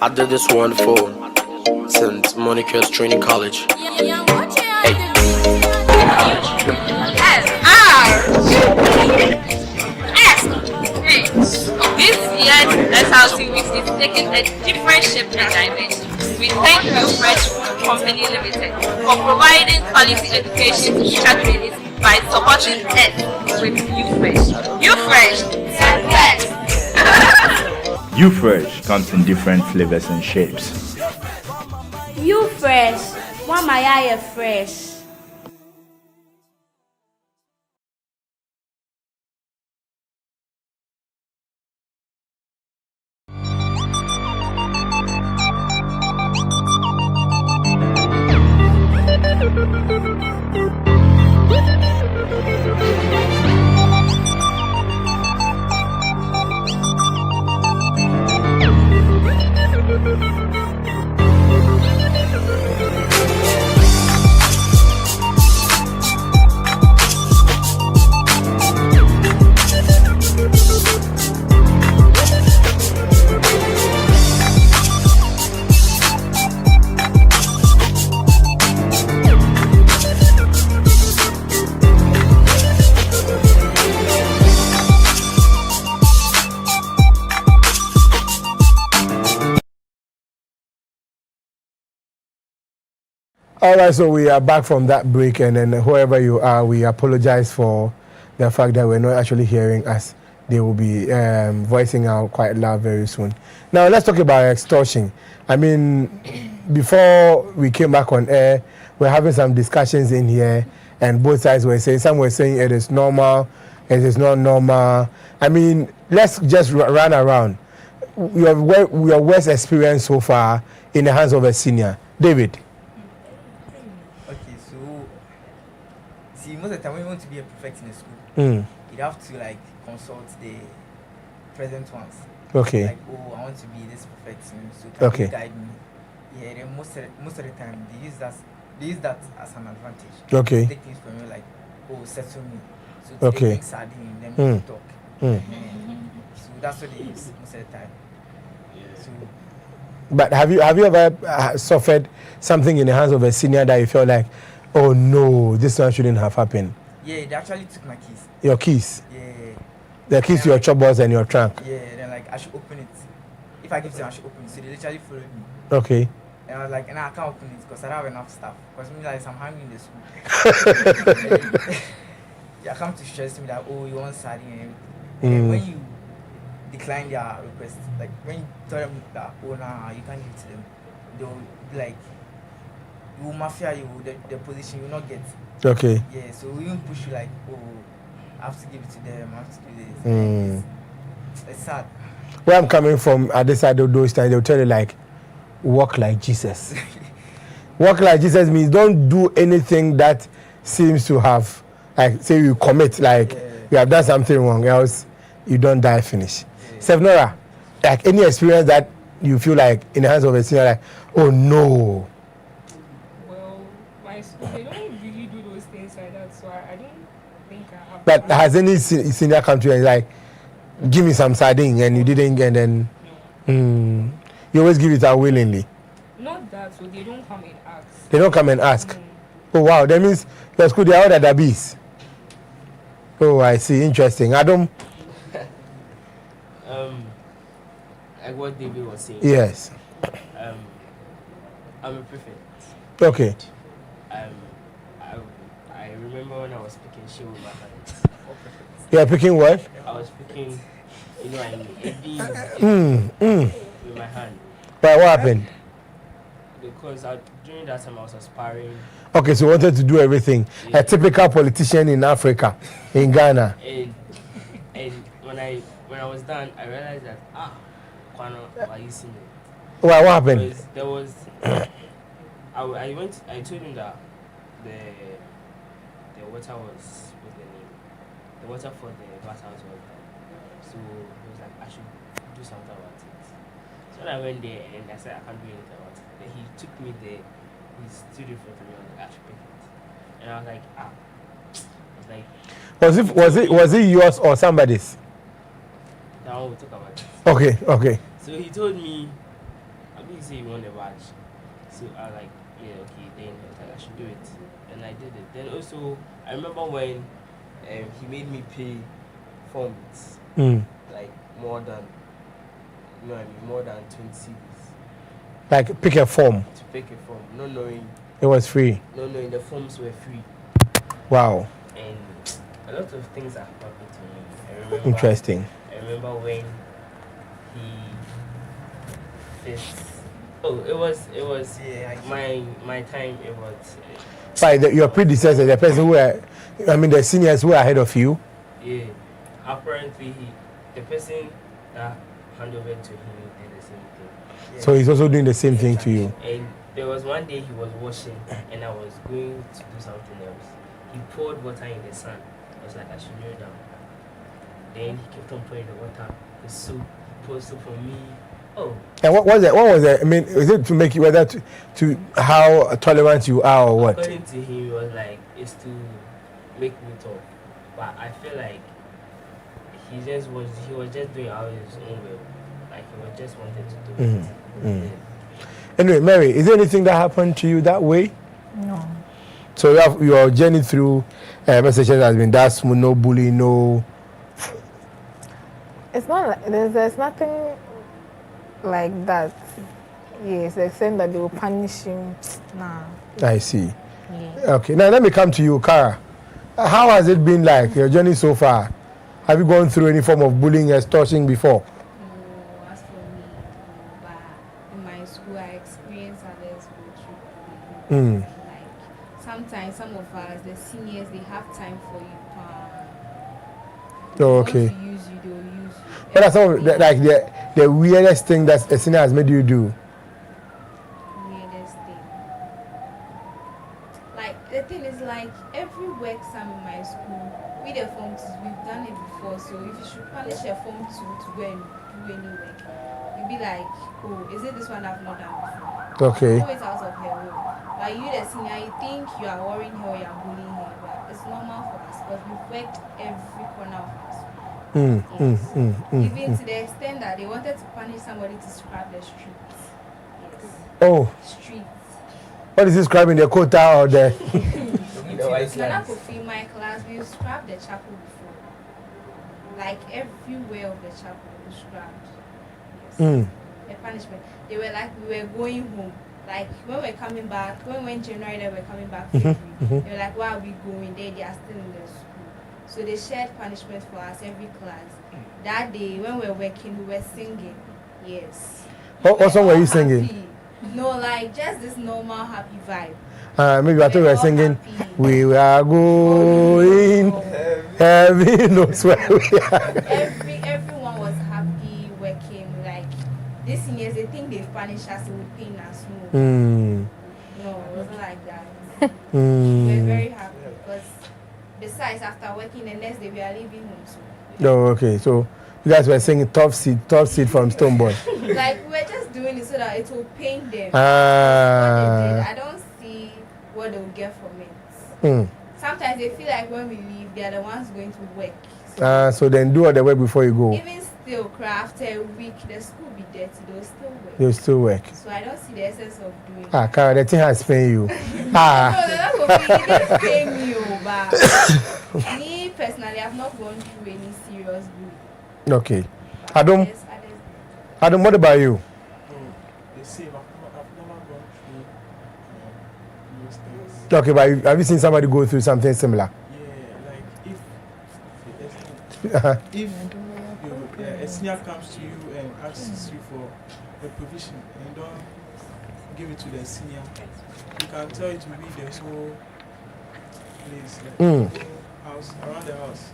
[SPEAKER 1] I did this one for St. Monica's Training College. Hey.
[SPEAKER 3] This year's SRC Week is taking a different shape and dimension. We thank UFresh Company Limited for providing quality education to teacher trainees by supporting us with UFresh. UFresh, the best.
[SPEAKER 15] UFresh comes in different flavors and shapes.
[SPEAKER 16] UFresh, one my eye fresh.
[SPEAKER 2] All right, so we are back from that break, and then whoever you are, we apologize for the fact that we're not actually hearing us. They will be voicing out quite loud very soon. Now, let's talk about extortion. I mean, before we came back on air, we're having some discussions in here, and both sides were saying, some were saying it is normal, it is not normal. I mean, let's just run around. Your worst experience so far in the hands of a senior. David.
[SPEAKER 7] Most of the time when you want to be a prefect in a school, you have to like consult the present ones.
[SPEAKER 2] Okay.
[SPEAKER 7] Like, oh, I want to be this prefect, so can you guide me? Yeah, then most of the time they use that as an advantage.
[SPEAKER 2] Okay.
[SPEAKER 7] They take things from you like, oh, settle me. So today things are doing, then we talk. So that's what they use most of the time. So,
[SPEAKER 2] but have you ever suffered something in the hands of a senior that you felt like, oh no, this one shouldn't have happened?
[SPEAKER 7] Yeah, they actually took my keys.
[SPEAKER 2] Your keys?
[SPEAKER 7] Yeah.
[SPEAKER 2] The keys to your chopbox and your trunk?
[SPEAKER 7] Yeah, then like I should open it. if I give them, I should open it. So they literally followed me.
[SPEAKER 2] Okay.
[SPEAKER 7] And I was like, and I can't open it because I don't have enough stuff. Because me, like, I'm hungry in the school. They come to stress me that, oh, you want sardine and everything. And when you decline their request, like when you tell them that, oh, nah, you can't give it to them, they'll be like, you will mafia you, the position you will not get.
[SPEAKER 2] Okay.
[SPEAKER 7] Yeah, so we even push you like, oh, I have to give it to them, I have to do this. It's sad.
[SPEAKER 2] Where I'm coming from, at this side of those times, they'll tell you like, walk like Jesus. Walk like Jesus means don't do anything that seems to have, like, say you commit, like you have done something wrong, else you don't die finish. Sevnora, like any experience that you feel like in the hands of a senior, like, oh no.
[SPEAKER 8] Well, my school, they don't really do those things like that, so I don't think I have.
[SPEAKER 2] But has any senior come to you and like, give me some sardine and you didn't get, then you always give it out willingly?
[SPEAKER 8] Not that, so they don't come and ask.
[SPEAKER 2] They don't come and ask. Oh wow, that means your school, they are all at the bees. Oh, I see. Interesting. Adam.
[SPEAKER 6] Like what David was saying.
[SPEAKER 2] Yes.
[SPEAKER 6] I'm a prefect.
[SPEAKER 2] Okay.
[SPEAKER 6] I remember when I was picking shit with my hands.
[SPEAKER 2] You are picking what?
[SPEAKER 6] I was picking, you know, with my hand.
[SPEAKER 2] But what happened?
[SPEAKER 6] Because during that time I was aspiring.
[SPEAKER 2] Okay, so you wanted to do everything.
[SPEAKER 6] Yeah.
[SPEAKER 2] A typical politician in Africa, in Ghana.
[SPEAKER 6] And when I was done, I realized that Kwano, why you seeing it?
[SPEAKER 2] Well, what happened?
[SPEAKER 6] Because there was I told him that the water was with the name. The water for the glass house was done. So he was like, I should do something about it. So I went there and I said I can't do anything about it. Then he took me there. He stood in front of me. I was like, I should pick it. And I was like, I was like,
[SPEAKER 2] was it yours or somebody's?
[SPEAKER 6] now we'll talk about it.
[SPEAKER 2] Okay.
[SPEAKER 6] So he told me, I think he said he wanted a badge. So I was like, yeah, okay, then I was like, I should do it. And I did it. Then also, I remember when he made me pay forms, like more than, you know what I mean, more than 20 CDs.
[SPEAKER 2] Like pick a form.
[SPEAKER 6] To pick a form, not knowing.
[SPEAKER 2] It was free.
[SPEAKER 6] Not knowing the forms were free.
[SPEAKER 2] Wow.
[SPEAKER 6] And a lot of things have happened to me. I remember,
[SPEAKER 2] Interesting.
[SPEAKER 6] I remember when he first. Oh, it was my time. It was.
[SPEAKER 2] By your predecessor, the person the seniors who are ahead of you.
[SPEAKER 6] Yeah, apparently the person that handed over to him did the same thing. Yeah.
[SPEAKER 2] So he's also doing the same thing to you.
[SPEAKER 6] And there was one day he was washing, and I was going to do something else. He poured water in the sand. I was like, I should kneel down. Then he kept on pouring the water. The soup, poured soup for me. Oh.
[SPEAKER 2] And what was it? What was it? I mean, is it to make you whether to how tolerant you are or what?
[SPEAKER 6] According to him, it was like it's to make me talk. But I feel like he was just doing out his own way. Like he was just wanted to do it. Yeah.
[SPEAKER 2] Anyway, Mary, is there anything that happened to you that way?
[SPEAKER 17] No.
[SPEAKER 2] So your journey through messages has been that smooth, no bullying, no.
[SPEAKER 17] It's not like there's nothing like that. Yes, they're saying that they will punish him. Nah.
[SPEAKER 2] I see.
[SPEAKER 17] Yeah.
[SPEAKER 2] Okay, now let me come to you, Kara. How has it been like your journey so far? Have you gone through any form of bullying, extortion before?
[SPEAKER 9] No, as for me, but in my school, I experienced others go through. Like sometimes, some of us, the seniors, they have time for you.
[SPEAKER 2] Oh, okay.
[SPEAKER 9] If they want to use you, they'll use you.
[SPEAKER 2] What are some of the weirdest thing that a senior has made you do?
[SPEAKER 9] Weirdest thing. Like the thing is, like every work some in my school, with the form twos, we've done it before. So if you should punish a form two to go and do any work, you'd be like, oh, is it this one I've not done before?
[SPEAKER 2] Okay.
[SPEAKER 9] Always out of her way. But you, the senior, you think you are worrying her or you are bullying her, but it's normal for us because we've worked every corner of us. Even to the extent that they wanted to punish somebody to scrub the streets. Yes.
[SPEAKER 2] Oh.
[SPEAKER 9] Streets.
[SPEAKER 2] What is he scribing, the quota or the?
[SPEAKER 9] Nana Kofi, my class, we scrubbed the chapel before. Like everywhere of the chapel, we scrubbed. Yes. a punishment. They were like, we were going home. Like when we're coming back, when we went January, they were coming back. February. They were like, where are we going? They are still in the school. So they shared punishment for us every class. That day when we were working, we were singing. Yes.
[SPEAKER 2] What song were you singing?
[SPEAKER 9] No, like just this normal happy vibe.
[SPEAKER 2] Maybe I thought you were singing. Happy. We are going heavy knows where we are.
[SPEAKER 9] Everyone was happy working. Like these seniors, they think they've punished us with pain and smoke. No, it wasn't like that. We were very happy because besides after working the next day we are leaving home soon.
[SPEAKER 2] Oh, okay. So you guys were singing Top Seed from Stonebwoy.
[SPEAKER 9] Like we were just doing it so that it will pain them. What they did, I don't see what they'll get from it. Sometimes they feel like when we leave, they are the ones going to work.
[SPEAKER 2] So then do all the work before you go.
[SPEAKER 9] Even still, after a week, the school will be dirty. They'll still work.
[SPEAKER 2] They'll still work.
[SPEAKER 9] So I don't see the essence of doing it.
[SPEAKER 2] Kara, the thing has paid you.
[SPEAKER 9] No, that's what it didn't pay me over. Me personally, I've not gone through any serious bullying.
[SPEAKER 2] Okay. Adam, what about you?
[SPEAKER 10] The same. I've never gone through those things.
[SPEAKER 2] Okay, but have you seen somebody go through something similar?
[SPEAKER 10] Yeah, like if a senior comes to you and asks you for a provision and you don't give it to the senior, you can tell it to be the whole place, like the whole house, around the house.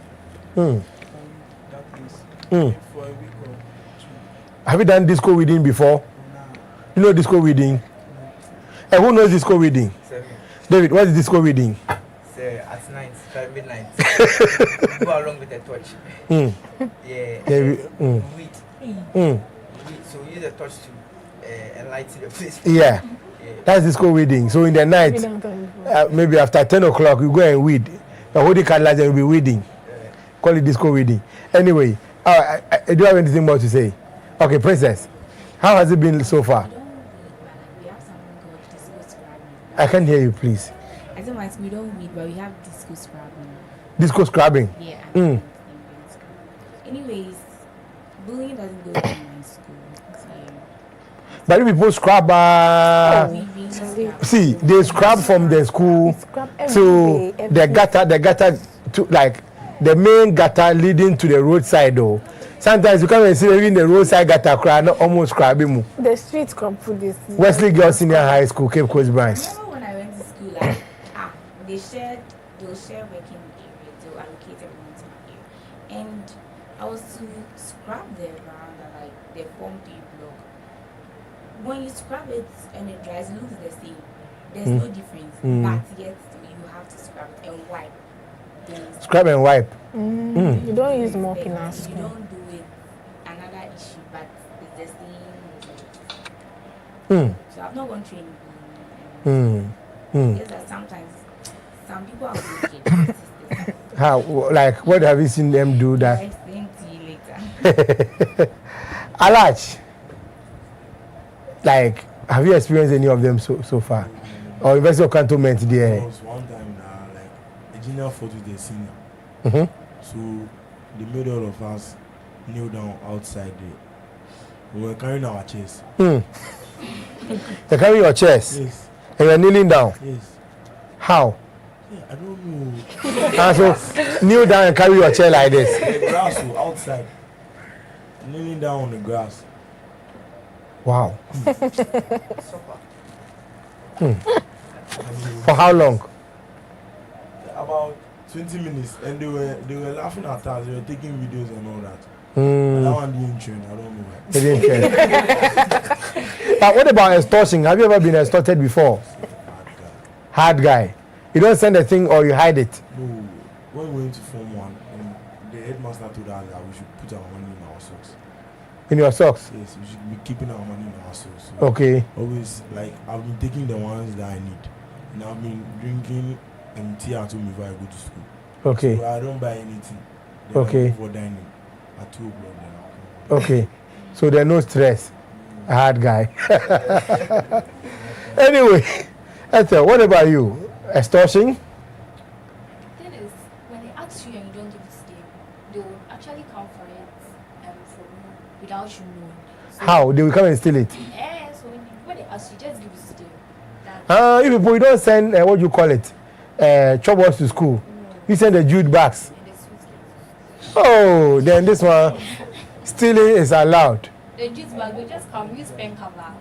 [SPEAKER 10] That place. For a week or two.
[SPEAKER 2] Have you done disco weeding before?
[SPEAKER 10] No.
[SPEAKER 2] You know disco weeding? And who knows disco weeding? David, what is disco weeding?
[SPEAKER 7] At night, midnight. Go along with the torch. Weed. So use the torch to enlighten the place.
[SPEAKER 2] Yeah. That's disco weeding. So in the night, maybe after 10 o'clock, you go and weed. The holy candles will be weeding. Call it disco weeding. Anyway, do you have anything more to say? Okay, Princess, how has it been so far? I can't hear you, please.
[SPEAKER 11] I don't mind, we don't weed, but we have disco scrubbing.
[SPEAKER 2] Disco scrubbing?
[SPEAKER 11] Yeah. Anyways, bullying doesn't go to my school.
[SPEAKER 2] But if people scrub, see, they scrub from the school to the gutter to like the main gutter leading to the roadside though. Sometimes you come and see even the roadside gutter cry, almost scrubbing.
[SPEAKER 17] The street scrub for this.
[SPEAKER 2] Wesley Girls Senior High School, Cape Coast Branch.
[SPEAKER 11] Remember when I went to school, like, they'll share working area, they'll allocate everyone to my area. And I was to scrub the veranda, like the Form 3 block. When you scrub it and it dries, it looks the same. There's no difference. But yet, you have to scrub it and wipe.
[SPEAKER 2] Scrub and wipe.
[SPEAKER 17] You don't use mop in our school.
[SPEAKER 11] You don't do it. Another issue, but it's the same. So I've not gone through any. Yes, that sometimes some people are wicked.
[SPEAKER 2] How? Like, what have you seen them do that?
[SPEAKER 11] I'll explain to you later.
[SPEAKER 2] Alach, like, have you experienced any of them so far? Or University of Cantonment there?
[SPEAKER 12] There was one time now, like, a junior fought with a senior. So they made all of us kneel down outside there. We were carrying our chairs.
[SPEAKER 2] You're carrying your chairs?
[SPEAKER 12] Yes.
[SPEAKER 2] And you're kneeling down?
[SPEAKER 12] Yes.
[SPEAKER 2] How?
[SPEAKER 12] Yeah, I don't know.
[SPEAKER 2] So kneel down and carry your chair like this?
[SPEAKER 12] The grass was outside. Kneeling down on the grass.
[SPEAKER 2] Wow. For how long?
[SPEAKER 12] About 20 minutes, and they were laughing at us. They were taking videos and all that. That one didn't train. I don't know why.
[SPEAKER 2] They didn't train. But what about extortion? Have you ever been extorted before? Hard guy. You don't send a thing or you hide it.
[SPEAKER 12] No. When we went to Form 1, and the headmaster told us that we should put our money in our socks.
[SPEAKER 2] In your socks?
[SPEAKER 12] Yes, we should be keeping our money in our socks. So
[SPEAKER 2] okay.
[SPEAKER 12] Always, like, I've been taking the ones that I need. And I've been drinking tea at home before I go to school.
[SPEAKER 2] Okay.
[SPEAKER 12] So I don't buy anything. Then
[SPEAKER 2] okay.
[SPEAKER 12] I go for dining at 2 o'clock. Then I'll come.
[SPEAKER 2] Okay. So there's no stress. A hard guy. Anyway, Ethel, what about you? Extortion?
[SPEAKER 18] The thing is, when they ask you and you don't give it to them, they will actually come for it from you without you knowing.
[SPEAKER 2] How? They will come and steal it.
[SPEAKER 18] So when they ask you, just give it to them.
[SPEAKER 2] If people don't send, what do you call it? Chobos to school. You send the jute bags. Oh, then this one, stealing is allowed.
[SPEAKER 18] The jute bag, they just come, use pen cover.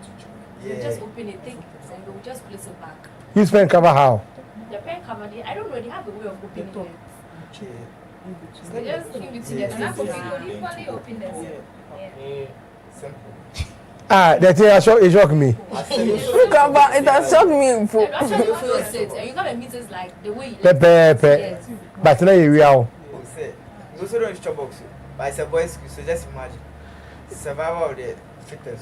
[SPEAKER 18] You just open it, take it, and they'll just place it back.
[SPEAKER 2] Use pen cover how?
[SPEAKER 18] The pen cover, I don't know, they have a way of opening it. They just give it to them. And that's what people usually open them.
[SPEAKER 2] That thing it shocked me.
[SPEAKER 17] It has shocked me.
[SPEAKER 18] Actually, you close it, and you come and meet us like the way you
[SPEAKER 2] Pepe. But now you real.
[SPEAKER 7] You also don't use Chobox, but it's a boys' school, so just imagine. Survival of the fittest.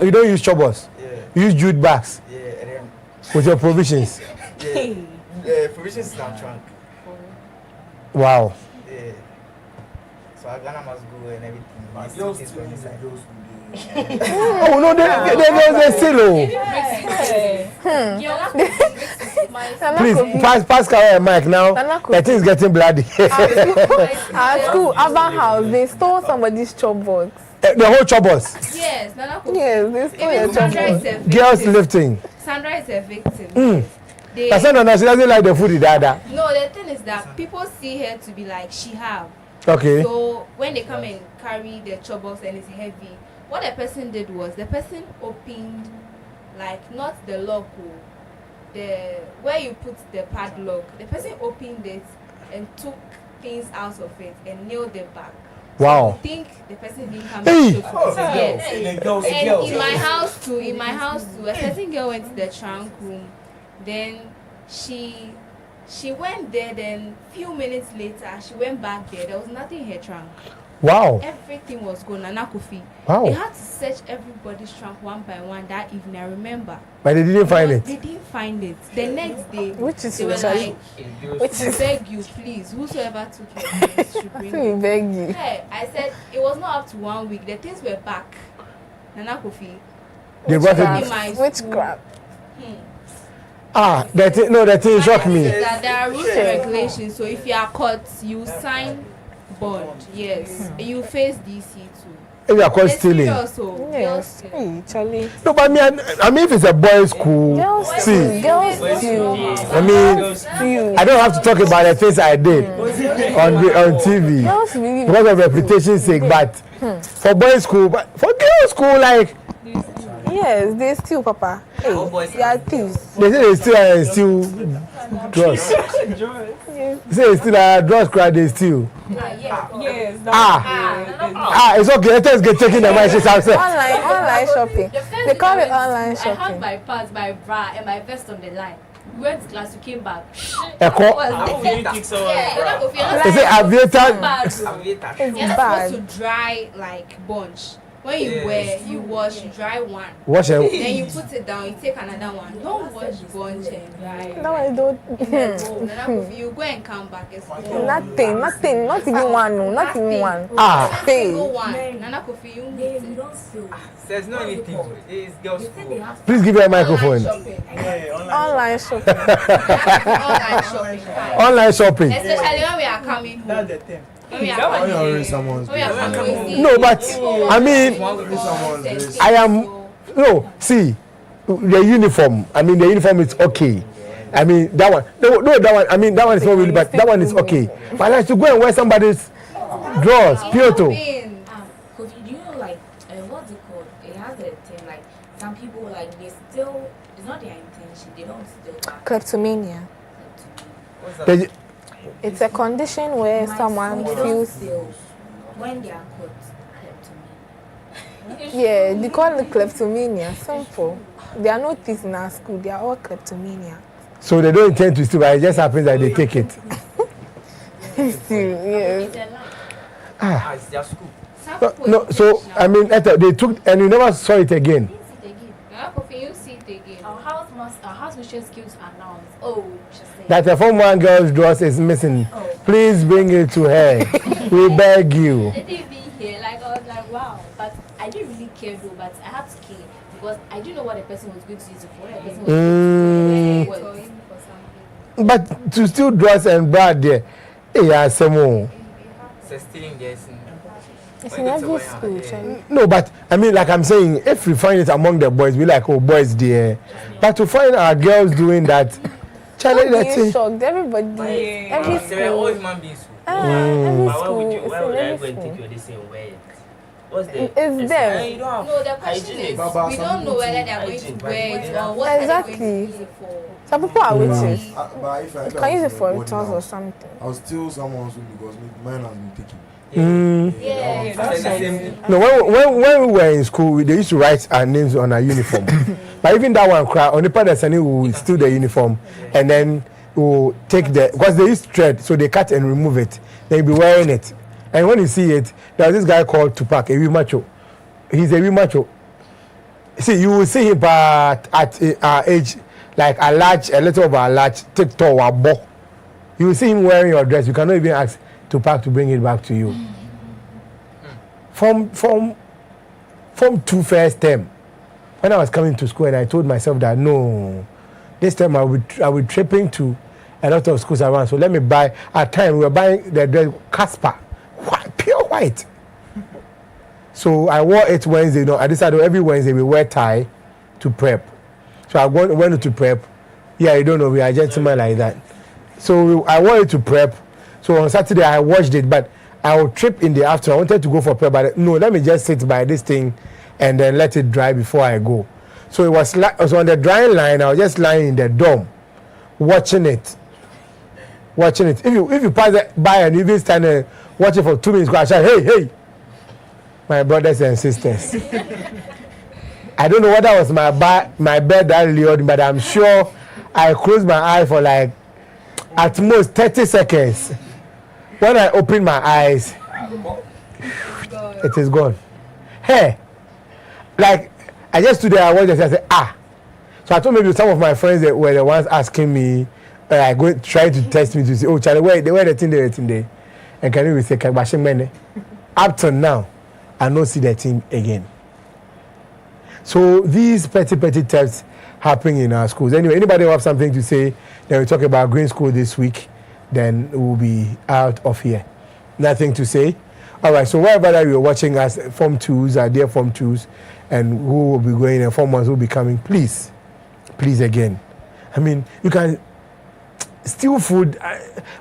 [SPEAKER 2] You don't use chobos.
[SPEAKER 7] Yeah.
[SPEAKER 2] You use jute bags.
[SPEAKER 7] Yeah, and then
[SPEAKER 2] with your provisions.
[SPEAKER 7] Provisions is not trunk.
[SPEAKER 2] Wow.
[SPEAKER 7] Yeah. So Ghana must go and everything.
[SPEAKER 2] Oh no, they still. Please pass Kara and Mike now. The thing is getting bloody.
[SPEAKER 17] At school, Urban House, they stole somebody's chopbox.
[SPEAKER 2] The whole chopbox.
[SPEAKER 9] Yes,
[SPEAKER 17] yes, they stole your chopbox.
[SPEAKER 2] Girls lifting.
[SPEAKER 9] Sandra is a victim.
[SPEAKER 2] Sandra, she doesn't like the food dada.
[SPEAKER 9] No, the thing is that people see her to be like she have.
[SPEAKER 2] Okay.
[SPEAKER 9] So when they come and carry the chopbox and it's heavy, what the person did was the person opened, like not the lock, the where you put the padlock. The person opened it and took things out of it and nailed it back.
[SPEAKER 2] Wow.
[SPEAKER 9] So I think the person didn't come to yes. And in my house too, a certain girl went to the trunk room. Then she went there. Then few minutes later, she went back there. There was nothing in her trunk.
[SPEAKER 2] Wow.
[SPEAKER 9] Everything was gone. Nana Kofi.
[SPEAKER 2] Wow.
[SPEAKER 9] They had to search everybody's trunk one by one that evening. I remember.
[SPEAKER 2] But they didn't find it.
[SPEAKER 9] They didn't find it. The next day,
[SPEAKER 17] they
[SPEAKER 9] were like, "We beg you, please, whosoever took it, should bring it."
[SPEAKER 17] We beg you.
[SPEAKER 9] Hey, I said it was not up to 1 week. The things were back. Nana Kofi.
[SPEAKER 2] They brought it.
[SPEAKER 17] Witchcraft.
[SPEAKER 2] The thing shocked me.
[SPEAKER 9] That there are rules and regulations. So if you are caught, you sign bond. Yes, you face DC too.
[SPEAKER 2] If you are caught stealing.
[SPEAKER 17] Yes. Charlie.
[SPEAKER 2] No, but I mean, if it's a boys' school,
[SPEAKER 17] girls
[SPEAKER 2] see.
[SPEAKER 17] Girls steal.
[SPEAKER 2] I mean, I don't have to talk about the things I did on TV because of reputation's sake. But for boys' school, but for girls' school, like.
[SPEAKER 17] Yes, they steal, Papa. Hey, they are thieves.
[SPEAKER 2] They say they steal drugs. They say they steal drugs, cry they steal.
[SPEAKER 8] Yes.
[SPEAKER 2] It's okay. Let's get taking the money.
[SPEAKER 17] Online shopping. They call it online shopping.
[SPEAKER 18] I had my pants, my bra, and my vest on the line. We went to class, we came back.
[SPEAKER 2] They say aviator.
[SPEAKER 9] You're supposed to dry like bunch. When you wear, you wash, you dry one.
[SPEAKER 2] Wash it.
[SPEAKER 9] Then you put it down, you take another one. Don't wash bunch and dry.
[SPEAKER 17] No, I don't.
[SPEAKER 9] You go and come back.
[SPEAKER 17] Nothing, not even one, no, not even one.
[SPEAKER 9] Single one. Nana Kofi, you don't feel.
[SPEAKER 7] There's no anything. It's girls' school.
[SPEAKER 2] Please give her a microphone.
[SPEAKER 17] Online shopping.
[SPEAKER 2] Online shopping.
[SPEAKER 9] Especially when we are coming home. That's the thing.
[SPEAKER 2] No, but I mean, see, the uniform. I mean, the uniform is okay. I mean, that one. No, that one. I mean, that one is not really, but that one is okay. But I have to go and wear somebody's drawers, Piotr.
[SPEAKER 11] Do you know, like, what's it called? It has a thing, like, some people, like, they still, it's not their intention, they don't steal.
[SPEAKER 17] Kleptomania. It's a condition where someone feels.
[SPEAKER 11] When they are caught, kleptomania.
[SPEAKER 17] Yeah, they call it kleptomania. Simple. There are no thieves in our school. They are all kleptomania.
[SPEAKER 2] So they don't intend to steal, but it just happens that they take it.
[SPEAKER 17] Yes.
[SPEAKER 7] It's their school.
[SPEAKER 2] No, so I mean, they took and you never saw it again.
[SPEAKER 18] Our house mission skills announced.
[SPEAKER 2] That a Form 1 girl's dress is missing. Please bring it to her. We beg you.
[SPEAKER 18] They didn't even hear. Like, I was like, wow. But I didn't really care though, but I had to care because I didn't know what the person was going to use it for. The person was going to use it for
[SPEAKER 2] But to still dress and bra there, yeah, some more.
[SPEAKER 7] So stealing this.
[SPEAKER 17] It's in every school, Charlie.
[SPEAKER 2] No, but I mean, like I'm saying, if we find it among the boys, we like, oh, boys there. But to find our girls doing that, Charlie, that's it.
[SPEAKER 17] Shocked. Everybody, every school.
[SPEAKER 6] All human beings.
[SPEAKER 17] Every
[SPEAKER 6] But
[SPEAKER 17] school.
[SPEAKER 6] why would I go and take you the same way? What's the?
[SPEAKER 17] It's them.
[SPEAKER 6] You don't have
[SPEAKER 9] No, the question is, we don't know whether they're going to wear it or what
[SPEAKER 17] Exactly.
[SPEAKER 9] they're going to use it for.
[SPEAKER 17] Some people are witches.
[SPEAKER 12] But if I
[SPEAKER 17] You can use it for rituals or something.
[SPEAKER 12] I'll steal someone's food because mine has been taken.
[SPEAKER 2] No, when we were in school, they used to write our names on our uniform. But even that one, on the part that we will steal the uniform and then we'll take because they used to thread, so they cut and remove it. They'll be wearing it. And when you see it, there's this guy called Tupac, a wee macho. He's a wee macho. See, you will see him at our age, like a little of a large, TikTok or bo. You will see him wearing your dress. You cannot even ask Tupac to bring it back to you. From 2 first term, when I was coming to school and I told myself that no, this time I will be tripping to a lot of schools around. So let me buy. At time we were buying the dress Casper, pure white. So I wore it Wednesday. No, I decided every Wednesday we wear tie to prep. So I went to prep. Yeah, you don't know, we are gentlemen like that. So I wore it to prep. So on Saturday I washed it, but I will trip in the afternoon. I wanted to go for prep, but no, let me just sit by this thing and then let it dry before I go. So it was on the drying line. I was just lying in the dorm, watching it. If you pass by and even stand and watch it for 2 minutes, go and shout, hey, my brothers and sisters. I don't know whether it was my bed that lured, but I'm sure I closed my eye for like at most 30 seconds. When I open my eyes, it is gone. Hey, like I just stood there, I watched it, and I said, ah. So I thought maybe some of my friends that were the ones asking me, trying to test me to say, oh, Charlie, where the thing there? And can you say, up to now, I don't see that thing again. So these petty thefts happening in our schools. Anyway, anybody have something to say? Then we talk about Green School this week. Then we'll be out of here. Nothing to say. All right. So wherever that you're watching us, Form 2s are there, Form 2s, and who will be going and Form 1s will be coming. Please again. I mean, you can steal food,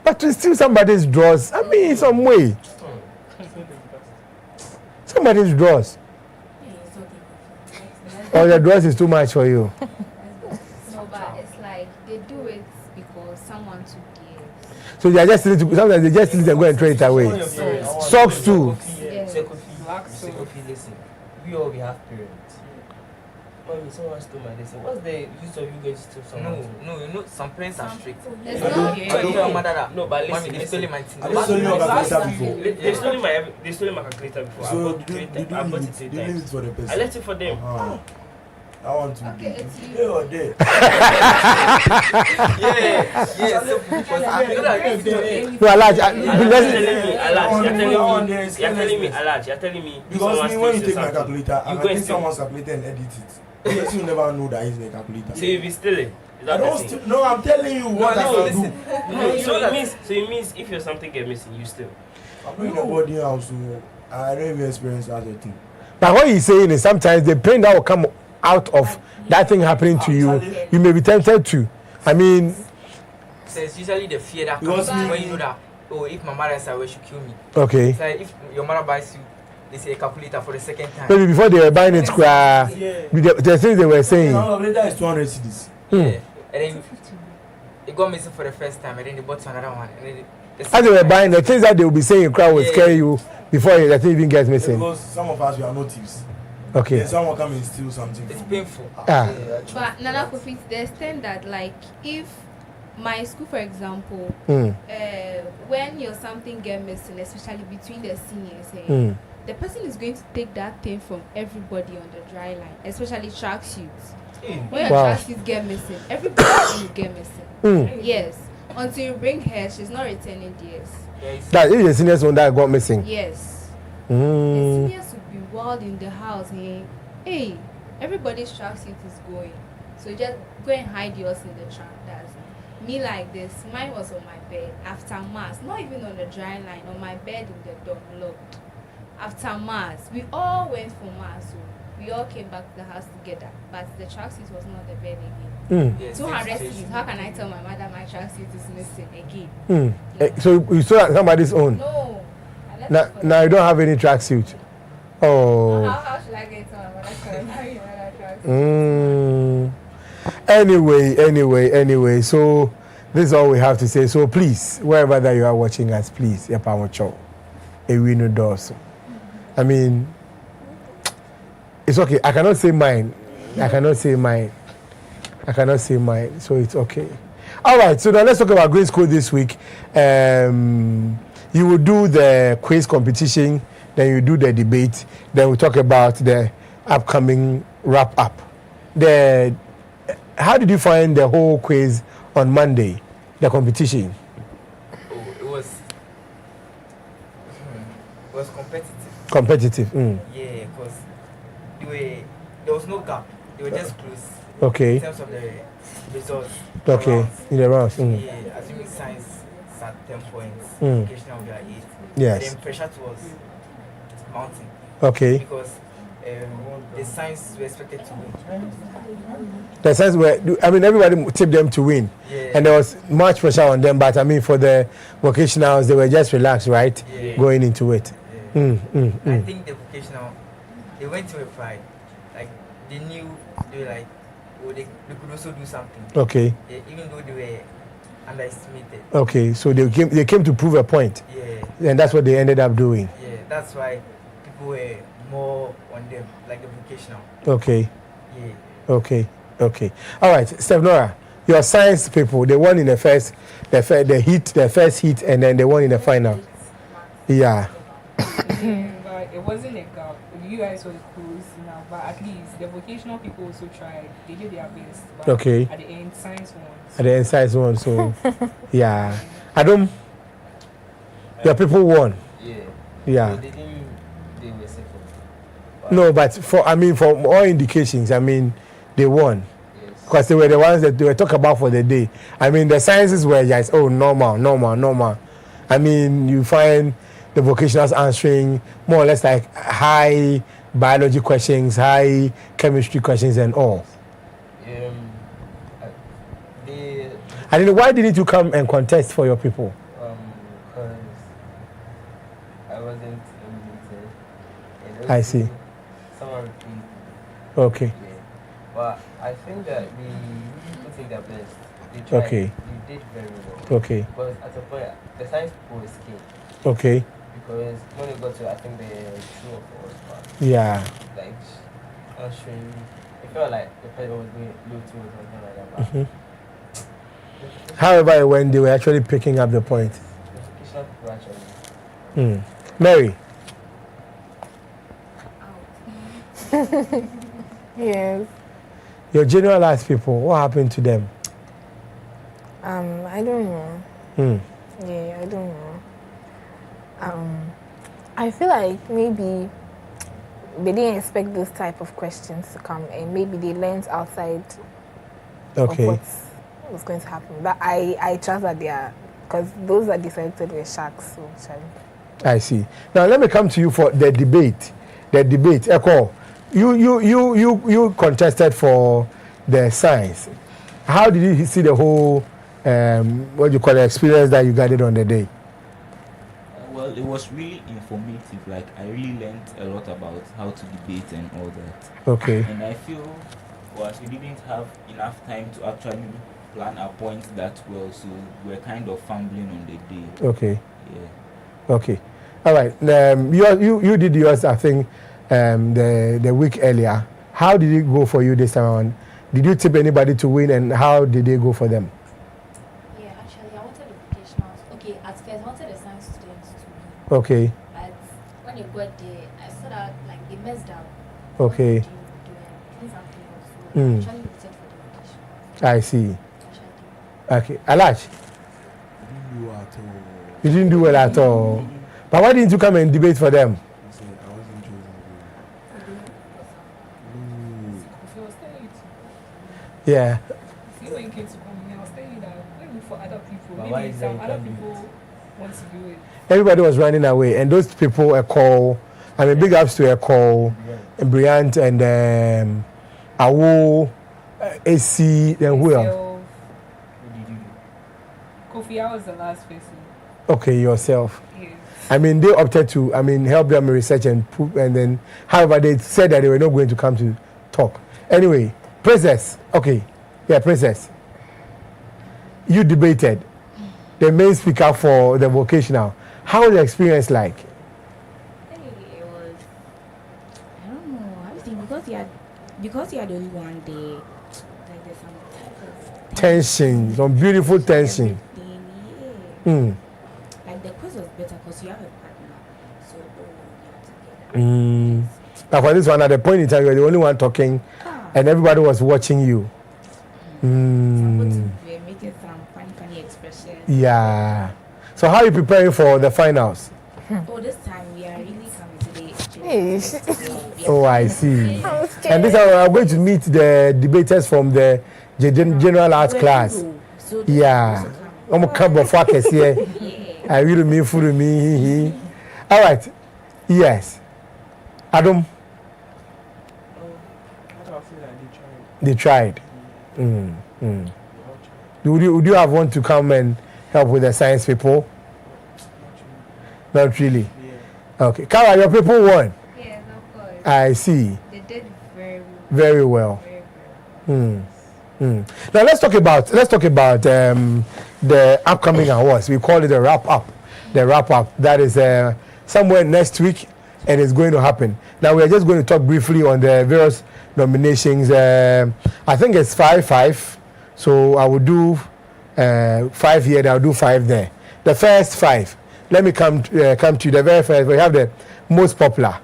[SPEAKER 2] but to steal somebody's drawers, I mean, some way. Somebody's drawers. Or the dress is too much for you.
[SPEAKER 9] No, but it's like they do it because someone to give.
[SPEAKER 2] So they are just sometimes they just leave and go and throw it away. Socks too.
[SPEAKER 9] Yes.
[SPEAKER 6] Listen, we all have parents. Mommy, someone stole my lesson. What's the use of you going to steal someone? No, you know, some parents are strict.
[SPEAKER 9] It's not.
[SPEAKER 6] I don't tell mother that. No, but listen, they stole my thing.
[SPEAKER 12] They stole your calculator before.
[SPEAKER 19] They stole my calculator before.
[SPEAKER 12] So did you leave it for the person?
[SPEAKER 19] I left it for them.
[SPEAKER 12] I want to
[SPEAKER 9] Okay, it's you.
[SPEAKER 12] They were there.
[SPEAKER 19] You're telling me.
[SPEAKER 12] Because me, when you take my calculator, I take someone's calculator and edit it. Yes, you never know that it's my calculator.
[SPEAKER 19] So if you steal it,
[SPEAKER 12] I don't steal. No, I'm telling you what I can do.
[SPEAKER 19] So it means if your something get missing, you steal.
[SPEAKER 12] I'm not in a boarding house, so I don't even experience that thing.
[SPEAKER 2] But what he's saying is sometimes the pain that will come out of that thing happening to you, you may be tempted to. I mean,
[SPEAKER 6] so it's usually the fear that comes when you know that, oh, if my mother is away, she'll kill me.
[SPEAKER 2] Okay.
[SPEAKER 6] It's like if your mother buys you, they say a calculator for the second time.
[SPEAKER 2] Maybe before they were buying it, the things they were saying.
[SPEAKER 12] The calculator is 200 cedis.
[SPEAKER 6] Yeah. And then it got missing for the first time, and then they bought another one. And then
[SPEAKER 2] as they were buying, the things that they will be saying in crowd will scare you before the thing even gets missing.
[SPEAKER 12] Because some of us, we are not thieves.
[SPEAKER 2] Okay.
[SPEAKER 12] Then someone come and steal something.
[SPEAKER 6] It's painful.
[SPEAKER 9] But Nana Kofi, to the extent that, like, if my school, for example, when your something get missing, especially between the seniors, the person is going to take that thing from everybody on the dry line, especially tracksuits. When your tracksuits get missing, everybody will get missing. Yes. Until you bring her, she's not returning theirs.
[SPEAKER 2] That is the seniors one that got missing.
[SPEAKER 9] Yes. The seniors would be wild in the house. Hey, everybody's tracksuit is going. So just go and hide yours in the trunk. That's me like this. Mine was on my bed after mass, not even on the dry line, on my bed in the dorm locked. after Mars, we all went for Mars. So we all came back to the house together, but the tracksuit was not the bed again. 200 cities. How can I tell my mother my tracksuit is missing again?
[SPEAKER 2] So you saw somebody's own?
[SPEAKER 9] No.
[SPEAKER 2] Now you don't have any tracksuit. Oh.
[SPEAKER 9] How should I get to my mother's tracksuit?
[SPEAKER 2] Anyway. So this is all we have to say. So please, wherever that you are watching us, please, I mean, it's okay. I cannot say mine. So it's okay. All right. So now let's talk about grade school this week. You will do the quiz competition, then you do the debate, then we talk about the upcoming wrap up. How did you find the whole quiz on Monday, the competition?
[SPEAKER 7] It was competitive.
[SPEAKER 2] Competitive.
[SPEAKER 7] Yeah, because there was no gap. They were just close.
[SPEAKER 2] Okay.
[SPEAKER 7] In terms of the results.
[SPEAKER 2] Okay. In the rounds.
[SPEAKER 7] Yeah, assuming science is at 10 points, educational will be at 8.
[SPEAKER 2] Yes.
[SPEAKER 7] And then pressure was mounting.
[SPEAKER 2] Okay.
[SPEAKER 7] Because the science were expected to win.
[SPEAKER 2] The science everybody tipped them to win.
[SPEAKER 7] Yeah.
[SPEAKER 2] And there was much pressure on them, but I mean, for the vocationals, they were just relaxed, right?
[SPEAKER 7] Yeah.
[SPEAKER 2] Going into it.
[SPEAKER 7] I think the vocational, they went to a pride. Like, they knew, they were like, they could also do something.
[SPEAKER 2] Okay.
[SPEAKER 7] Yeah, even though they were underestimated.
[SPEAKER 2] Okay, so they came to prove a point.
[SPEAKER 7] Yeah.
[SPEAKER 2] And that's what they ended up doing.
[SPEAKER 7] Yeah, that's why people were more on them, like the vocational.
[SPEAKER 2] Okay.
[SPEAKER 7] Yeah.
[SPEAKER 2] Okay. All right, Steph Nora, your science people, they won in the first heat, and then they won in the final. Yeah.
[SPEAKER 8] But it wasn't a gap. You guys were close now, but at least the vocational people also tried. They did their best. But
[SPEAKER 2] Okay.
[SPEAKER 8] At the end, science won.
[SPEAKER 2] So yeah. Your people won. Yeah.
[SPEAKER 6] They were second.
[SPEAKER 2] No, but for all indications, they won. Because they were the ones that they were talking about for the day. The sciences were just, normal. You find the vocationals answering more or less like high biology questions, high chemistry questions, and all. Why didn't you come and contest for your people?
[SPEAKER 6] Because I wasn't eliminated.
[SPEAKER 2] I see.
[SPEAKER 6] Someone repeated.
[SPEAKER 2] Okay.
[SPEAKER 6] Yeah. But I think that we put in their best. They tried.
[SPEAKER 2] Okay.
[SPEAKER 6] We did very well.
[SPEAKER 2] Okay.
[SPEAKER 6] Because at a point, the science people were scared.
[SPEAKER 2] Okay.
[SPEAKER 6] Because when we got to, I think the 2 of us part.
[SPEAKER 2] Yeah.
[SPEAKER 6] Like, answering, it felt like the person was going low too or something like that.
[SPEAKER 2] However, when they were actually picking up the point.
[SPEAKER 6] Educational people actually.
[SPEAKER 2] Mary.
[SPEAKER 17] Yes.
[SPEAKER 2] Your generalized people, what happened to them?
[SPEAKER 17] I don't know. Yeah, I don't know. I feel like maybe they didn't expect those type of questions to come, and maybe they learned outside of what was going to happen. But I trust that they are, because those that decided were sharks. So
[SPEAKER 2] I see. Now let me come to you for the debate. Echo, you contested for the science. How did you see the whole experience that you gathered on the day?
[SPEAKER 4] Well, it was really informative. Like, I really learned a lot about how to debate and all that.
[SPEAKER 2] Okay.
[SPEAKER 4] And I feel, we didn't have enough time to actually plan our points that well, so we're kind of fumbling on the day.
[SPEAKER 2] Okay.
[SPEAKER 4] Yeah.
[SPEAKER 2] Okay. All right. You did yours, I think, the week earlier. How did it go for you this time around? Did you tip anybody to win, and how did they go for them?
[SPEAKER 18] Yeah, actually, I wanted the vocationals. Okay, at first, I wanted the science students to win.
[SPEAKER 2] Okay.
[SPEAKER 18] But when you got there, I saw that they messed up.
[SPEAKER 2] Okay.
[SPEAKER 18] So I actually voted for the vocationals.
[SPEAKER 2] I see. Okay. Alaj? You didn't do well at all. But why didn't you come and debate for them? Yeah.
[SPEAKER 8] See, when you came to come here, I was telling you that when you for other people,
[SPEAKER 6] But why
[SPEAKER 8] maybe
[SPEAKER 6] is
[SPEAKER 8] some
[SPEAKER 6] that
[SPEAKER 8] other
[SPEAKER 6] you
[SPEAKER 8] people want to do it.
[SPEAKER 2] Everybody was running away, and those people were called I mean, big ups to Eko, Bryant, and Awo, AC, then who else?
[SPEAKER 8] Kofi, I was the last person.
[SPEAKER 2] Okay, yourself.
[SPEAKER 8] Yes.
[SPEAKER 2] I mean, they opted to, help them research and then, however, they said that they were not going to come to talk. Anyway, Princess. Okay. Yeah, Princess. You debated the main speaker for the vocational. How was the experience like?
[SPEAKER 11] It was, I don't know, I think because you had only one day, like there's some type of
[SPEAKER 2] Tension, some beautiful tension.
[SPEAKER 11] Like the quiz was better because you have a partner, so you have together.
[SPEAKER 2] Now for this one, at the point in time, you were the only one talking, and everybody was watching you.
[SPEAKER 11] We were making some funny expressions.
[SPEAKER 2] Yeah. So how are you preparing for the finals?
[SPEAKER 11] Oh, this time we are really coming today.
[SPEAKER 2] Oh, I see. And this time I'm going to meet the debaters from the general arts class. Yeah. I'm a couple of workers here. I really mean for me. All right. Yes. Adam. They tried. Would you have want to come and help with the science people? Not really. Okay. Kara, your people won.
[SPEAKER 9] Yes, of course.
[SPEAKER 2] I see.
[SPEAKER 9] They did very well.
[SPEAKER 2] Very well. Now let's talk about the upcoming awards. We call it the wrap up. The wrap up that is somewhere next week, and it's going to happen. Now we are just going to talk briefly on the various nominations. I think it's 5-5. So I will do 5 here. I'll do 5 there. The first 5. Let me come to the very first. We have the most popular,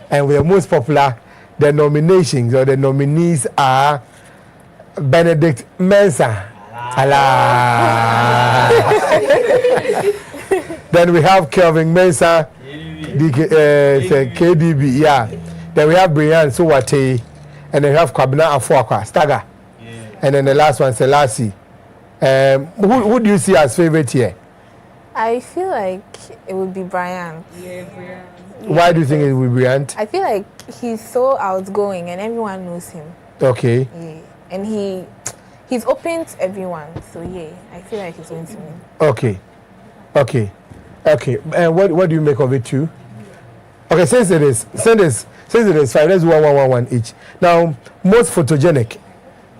[SPEAKER 2] and with the most popular, the nominations or the nominees are Benedict Mensah. Then we have Kelvin Mensah, KDB. Yeah. Then we have Brian Sowate, and then we have Kwabena Afuakwa, Stagger. And then the last one, Selassie. Who do you see as favorite here?
[SPEAKER 17] I feel like it would be Brian.
[SPEAKER 8] Yeah, Brian.
[SPEAKER 2] Why do you think it would be Brian?
[SPEAKER 17] I feel like he's so outgoing and everyone knows him.
[SPEAKER 2] Okay.
[SPEAKER 17] Yeah. And he's open to everyone. So yeah, I feel like he's going to win.
[SPEAKER 2] Okay. And what do you make of it too? Okay, since it is 5, let's do 1 each. Now, most photogenic.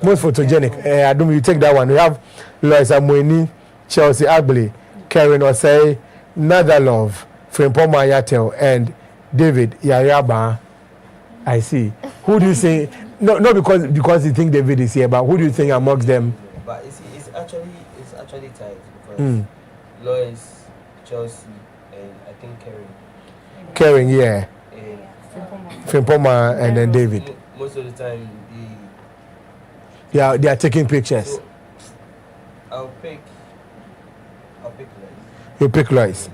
[SPEAKER 2] I don't. You take that one. We have Lois Amweni, Chelsea Agbili, Karen Osei, Natherlove, Frimpong Mayatel, and David Yayaba. I see. Who do you think? No, because you think David is here, but who do you think amongst them?
[SPEAKER 6] But it's actually tight because Lois, Chelsea, and I think
[SPEAKER 2] Karen, yeah. Frimpong and then David.
[SPEAKER 6] Most of the time,
[SPEAKER 2] they are taking pictures.
[SPEAKER 6] So I'll pick Lois.
[SPEAKER 2] You pick Lois.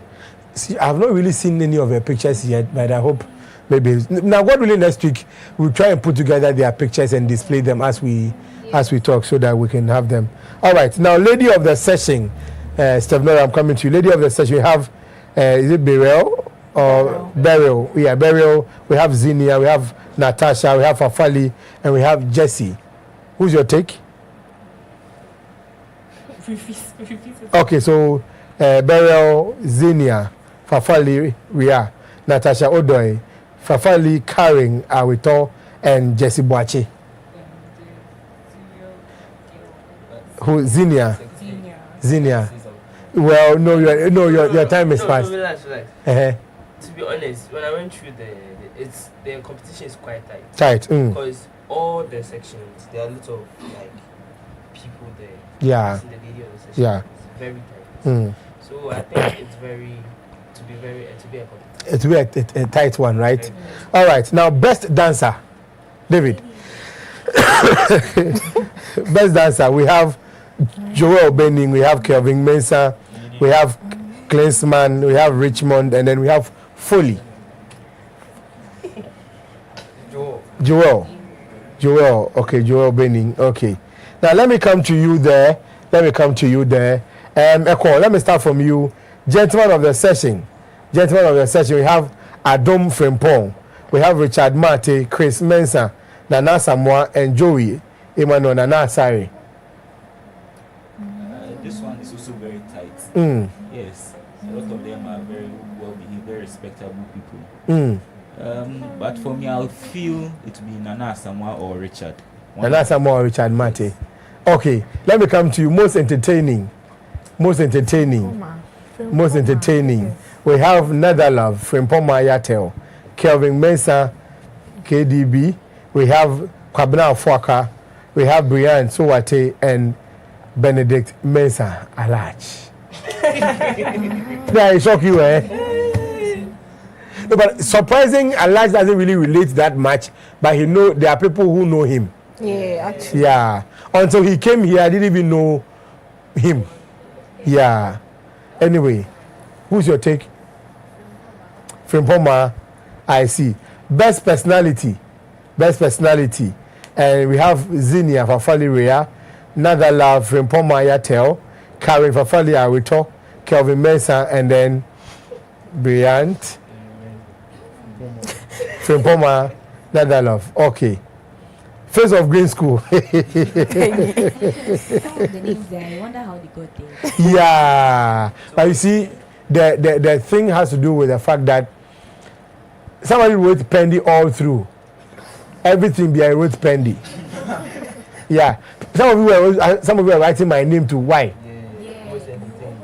[SPEAKER 2] See, I've not really seen any of her pictures yet, but I hope maybe now. God willing, next week we'll try and put together their pictures and display them as we talk, so that we can have them. All right. Now, lady of the session, Steph Nora, I'm coming to you. Lady of the session, we have is it Beryl or Beryl? Yeah, Beryl. We have Zinnia. We have Natasha. We have Fafali, and we have Jessie. Who's your take? Okay, so Beryl, Zinnia, Fafali, Ria, Natasha Odoy, Fafali, Karen Awito, and Jessie Boache. Who? Zinnia. Well, no, your time is past.
[SPEAKER 19] Relax. To be honest, when I went through the competition is quite tight. Because all the sections, there are a lot of people there.
[SPEAKER 2] Yeah.
[SPEAKER 19] In the video of the session.
[SPEAKER 2] Yeah.
[SPEAKER 19] It's very tight. So I think it's to be a competition.
[SPEAKER 2] It will be a tight one, right? All right. Now, best dancer, David. Best dancer, we have Joel Benning, we have Kelvin Mensah, we have Klinsman, we have Richmond, and then we have Foley. Joel. Okay, Joel Benning. Okay. Now let me come to you there. Eko, let me start from you. Gentleman of the session. We have Adom Frimpong. We have Richard Mate, Chris Mensah, Nana Samoa, and Joey Emmanuel Nana Asare.
[SPEAKER 4] This one is also very tight. Yes, a lot of them are very well behaved, very respectable people. But for me, I would feel it would be Nana Samoa or Richard.
[SPEAKER 2] Nana Samoa or Richard Mate. Okay, let me come to you. Most entertaining. We have Netherlove, Frimpong Yatel, Kelvin Mensah, KDB. We have Kwabena Fuaka. We have Brian Sowate and Benedict Mensah Alach. That shock you, eh? No, but surprising, Alach doesn't really relate that much, but there are people who know him.
[SPEAKER 17] Yeah, actually.
[SPEAKER 2] Yeah. Until he came here, I didn't even know him. Yeah. Anyway, who's your take? Frimpong, I see. Best personality. And we have Zinia Fafali Rea, Netherlove, Frimpong Yatel, Karen Fafali Arito, Kelvin Mensah, and then Bryant. Frimpong Netherlove. Okay. Face of Green School.
[SPEAKER 18] The names there, I wonder how they got there.
[SPEAKER 2] Yeah. But you see, the thing has to do with the fact that somebody wrote Pendy all through. Everything be I wrote Pendy. Yeah. Some of you were writing my name too. Why?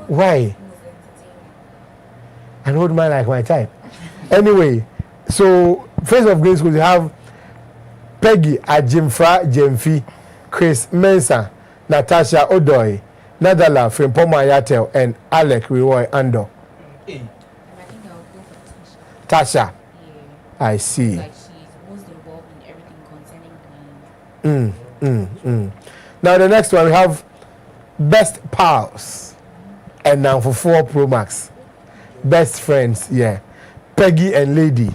[SPEAKER 2] Why? An old man like my type. Anyway, so Face of Green School, you have Peggy Ajimfra Jemfi, Chris Mensah, Natasha Odoy, Netherlove, Frimpong Yatel, and Alec Roy Ando. Tasha. I see.
[SPEAKER 18] Like she's most involved in everything concerning me.
[SPEAKER 2] Now the next one we have Best Pals, and now for 4 Pro Max. Best friends, yeah. Peggy and Lady,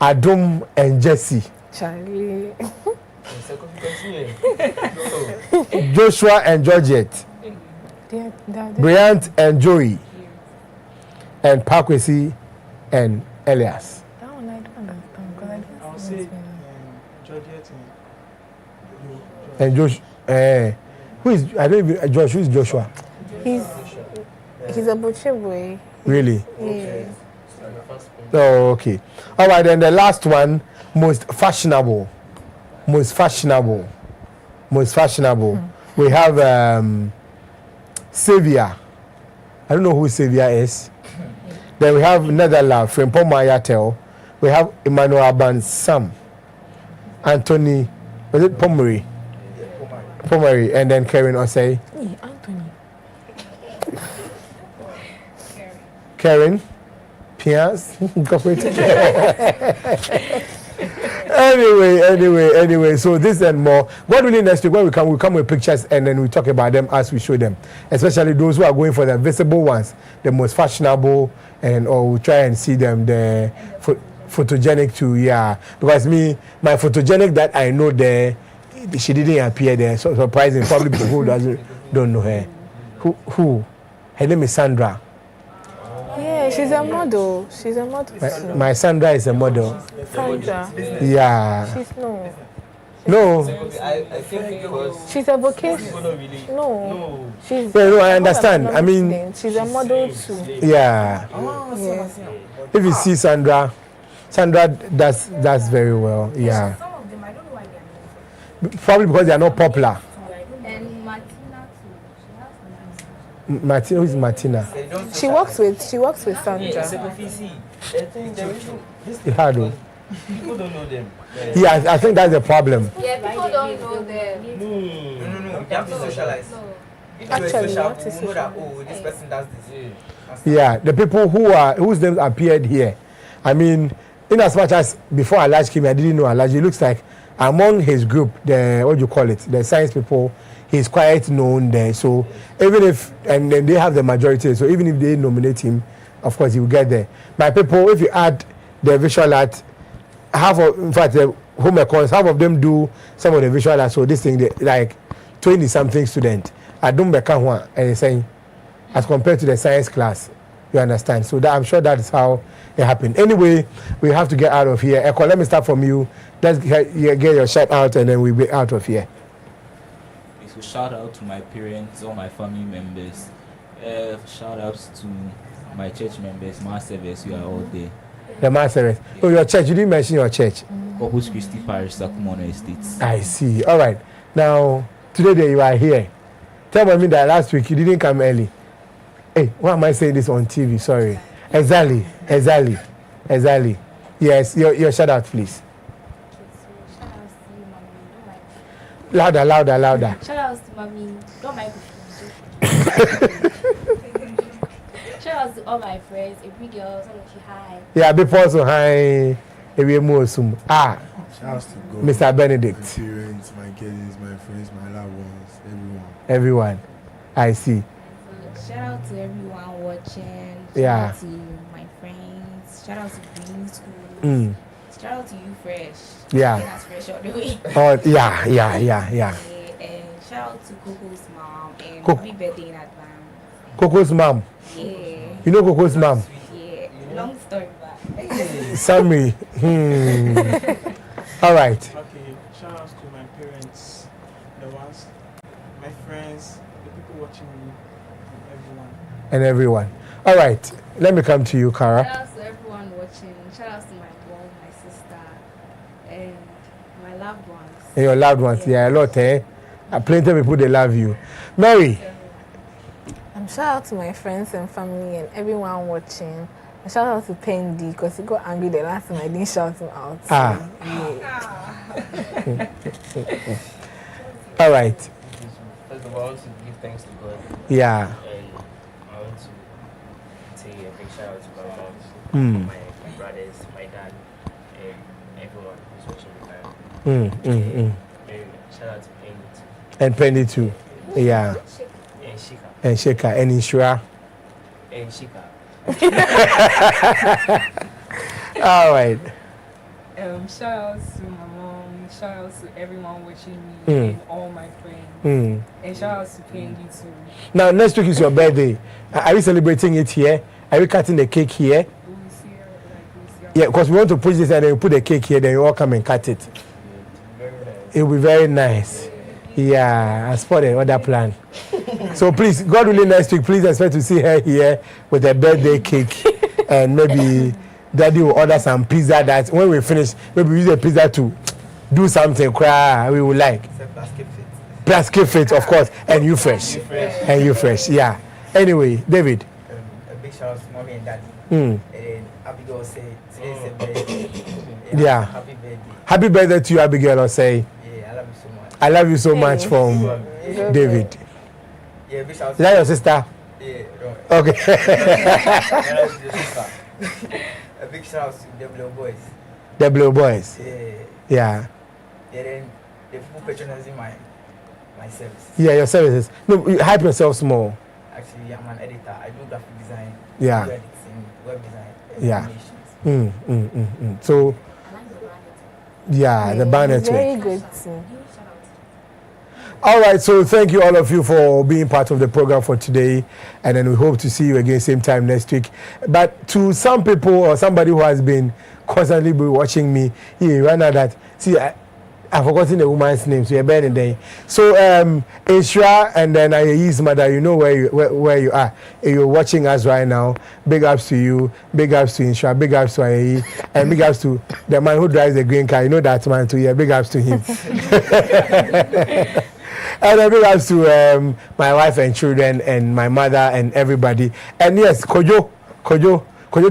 [SPEAKER 2] Adom and Jesse.
[SPEAKER 17] Charlie.
[SPEAKER 2] Joshua and Georgette. Bryant and Joey. And Pakwesi and Elias.
[SPEAKER 17] That one I don't understand because I didn't
[SPEAKER 10] I'll
[SPEAKER 17] see
[SPEAKER 10] say Georgette
[SPEAKER 2] and Josh. Who is I don't even Josh? Who is Joshua?
[SPEAKER 17] He's a butcher boy.
[SPEAKER 2] Really?
[SPEAKER 17] Yeah.
[SPEAKER 2] Oh, okay. All right, then the last one, most fashionable. We have Xavier. I don't know who Xavier is. Then we have Netherlove, Frimpong Yatel. We have Emmanuel Aban Sam, Anthony, was it Pomery? Pomery, and then Karen Osei.
[SPEAKER 17] Anthony.
[SPEAKER 2] Karen, Piaz, Anyway, so this and more. God willing, next week when we come with pictures and then we talk about them as we show them. Especially those who are going for the visible ones, the most fashionable, or we try and see them the photogenic too. Yeah, because my photogenic that I know there, she didn't appear there. So surprising, probably people who don't know her. Who? Her name is Sandra.
[SPEAKER 17] Yeah, she's a model.
[SPEAKER 2] My Sandra is a model.
[SPEAKER 17] Sandra.
[SPEAKER 2] Yeah.
[SPEAKER 17] She's
[SPEAKER 2] No.
[SPEAKER 19] I think because
[SPEAKER 17] she's a vocation. No. She's.
[SPEAKER 2] Yeah, no, I understand. I mean,
[SPEAKER 17] she's a model too.
[SPEAKER 2] Yeah.
[SPEAKER 17] Yes.
[SPEAKER 2] If you see Sandra does very well. Yeah.
[SPEAKER 18] Some of them, I don't know why they are not.
[SPEAKER 2] Probably because they are not popular.
[SPEAKER 18] And Martina too.
[SPEAKER 2] Martina, who is Martina?
[SPEAKER 17] She works with Sandra.
[SPEAKER 19] People don't know them.
[SPEAKER 2] Yeah, I think that's the problem.
[SPEAKER 9] Yeah, people don't know them.
[SPEAKER 6] No. You have to socialize. If
[SPEAKER 17] Actually,
[SPEAKER 6] you're social,
[SPEAKER 17] what is
[SPEAKER 6] you know that this person does this.
[SPEAKER 2] Yeah, the people whose names appeared here. I mean, in as much as before Alaj came, I didn't know Alaj. It looks like among his group, the science people, he's quite known there. So even if, and then they have the majority, so even if they nominate him, of course he will get there. My people, if you add the visual art, in fact, the home econs, half of them do some of the visual art. So this thing, like 20-something student, I don't become one, and saying, as compared to the science class, You understand? So that I'm sure that is how it happened. Anyway, we have to get out of here. Eko, let me start from you. Let's get your shout out and then we'll be out of here.
[SPEAKER 4] So shout out to my parents, all my family members. Shout outs to my church members, mass service, you are all there.
[SPEAKER 2] The mass service. Oh, your church, you didn't mention your church.
[SPEAKER 4] Corpus Christi Parish, Sakumono Estates.
[SPEAKER 2] I see. All right. Now, today that you are here, tell me that last week you didn't come early. Hey, why am I saying this on TV? Sorry. Exactly. Yes, your shout out, please. Louder.
[SPEAKER 18] Shout out to mommy. Don't mind. Shout out to all my friends, every girl, so much hi.
[SPEAKER 2] Yeah, before so hi, every more soon.
[SPEAKER 12] Shout out to God,
[SPEAKER 2] Mr. Benedict.
[SPEAKER 12] My parents, my kids, my friends, my loved ones,
[SPEAKER 2] everyone. I see.
[SPEAKER 11] Shout out to everyone watching. Shout out to my friends. Shout out to Green School. Shout out to you, Fresh.
[SPEAKER 2] Yeah.
[SPEAKER 11] That's Fresh all the way.
[SPEAKER 2] Oh, yeah.
[SPEAKER 11] And shout out to Coco's mom and happy birthday in advance.
[SPEAKER 2] Coco's mom.
[SPEAKER 11] Yeah.
[SPEAKER 2] You know Coco's mom?
[SPEAKER 11] Yeah. Long story, but.
[SPEAKER 2] Sammy. All right.
[SPEAKER 10] Okay. Shout out to my parents, the ones, my friends, the people watching me,
[SPEAKER 2] and everyone. All right. Let me come to you, Kara.
[SPEAKER 9] Shout out to everyone watching. Shout out to my mom, my sister, and my loved ones.
[SPEAKER 2] And your loved ones. Yeah, a lot, eh? Plenty of people, they love you. Mary.
[SPEAKER 17] Shout out to my friends and family and everyone watching. And shout out to Pendy because he got angry the last time I didn't shout him out.
[SPEAKER 2] All right.
[SPEAKER 19] First of all, I want to give thanks to God.
[SPEAKER 2] Yeah.
[SPEAKER 19] And I want to say a big shout out to my mom, my brothers, my dad, and everyone who's watching the time. And shout out to Pendy too.
[SPEAKER 2] And Pendy too. Yeah. And Sheka and Inshura.
[SPEAKER 19] And Shika.
[SPEAKER 2] All right.
[SPEAKER 8] Shout out to my mom. Shout out to everyone watching me and all my friends. And shout out to Pendy too.
[SPEAKER 2] Now next week is your birthday. Are we celebrating it here? Are we cutting the cake here? Yeah, because we want to push this and then we put the cake here. Then you all come and cut it. It will be very nice. Yeah, I spotted other plan. So please, God willing, next week, please expect to see her here with a birthday cake. And maybe Daddy will order some pizza that when we finish, maybe we use the pizza to do something cry we would like. Plastic fit, of course. And you fresh. Yeah. Anyway, David.
[SPEAKER 7] A big shout out to mommy and daddy. And Abigail say today's a birthday.
[SPEAKER 2] Yeah.
[SPEAKER 7] Happy birthday.
[SPEAKER 2] Happy birthday to you, Abigail, or say.
[SPEAKER 7] Yeah, I love you so much.
[SPEAKER 2] I love you so much from David.
[SPEAKER 7] Yeah, big shout out.
[SPEAKER 2] Is that your sister?
[SPEAKER 7] Yeah, no.
[SPEAKER 2] Okay.
[SPEAKER 7] A big shout out to the Blue Boys.
[SPEAKER 2] The Blue Boys.
[SPEAKER 7] Yeah. Then the people patronizing my services.
[SPEAKER 2] Yeah, your services. No, you hype yourself small.
[SPEAKER 7] Actually, I'm an editor. I do graphic design.
[SPEAKER 2] Yeah.
[SPEAKER 7] Do editing, web design.
[SPEAKER 2] Yeah. So, yeah, the banner too.
[SPEAKER 17] Very good too.
[SPEAKER 2] All right, so thank you all of you for being part of the program for today, and then we hope to see you again same time next week. But to some people or somebody who has been constantly watching me, that see I've forgotten the woman's name, so you're burning there. So Ishra and then Ayayi's mother, you know where you are. You're watching us right now. Big ups to you, big ups to Ishra, big ups to Ayayi, and big ups to the man who drives the green car. You know that man too. Yeah, big ups to him. And big ups to my wife and children and my mother and everybody. And yes, Kojo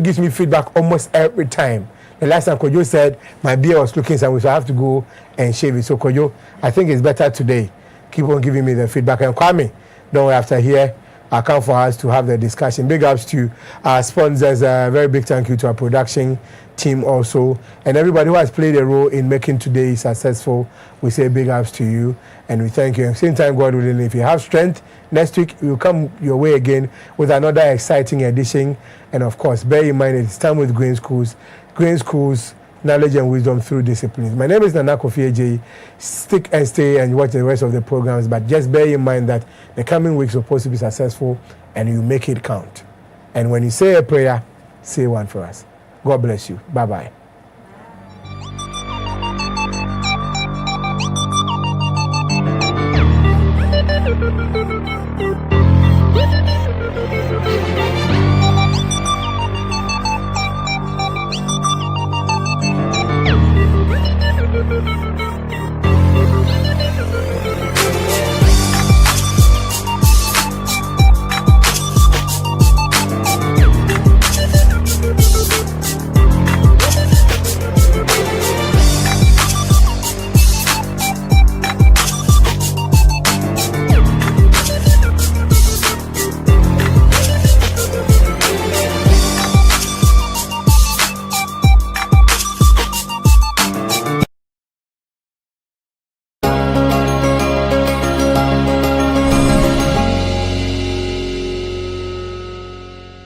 [SPEAKER 2] gives me feedback almost every time. The last time Kojo said my beard was looking somewhere, so I have to go and shave it. So Kojo, I think it's better today. Keep on giving me the feedback. And Kwame, don't worry, after here, I'll come for us to have the discussion. Big ups to our sponsors. A very big thank you to our production team also. And everybody who has played a role in making today successful. We say big ups to you and we thank you. At the same time, God willing, if you have strength, next week we'll come your way again with another exciting edition. And of course, bear in mind it's time with Green Schools. Green Schools, knowledge and wisdom through disciplines. My name is Nana Kofi Eje. Stick and stay and watch the rest of the programs, but just bear in mind that the coming weeks are supposed to be successful and you make it count. And when you say a prayer, say one for us. God bless you. Bye-bye.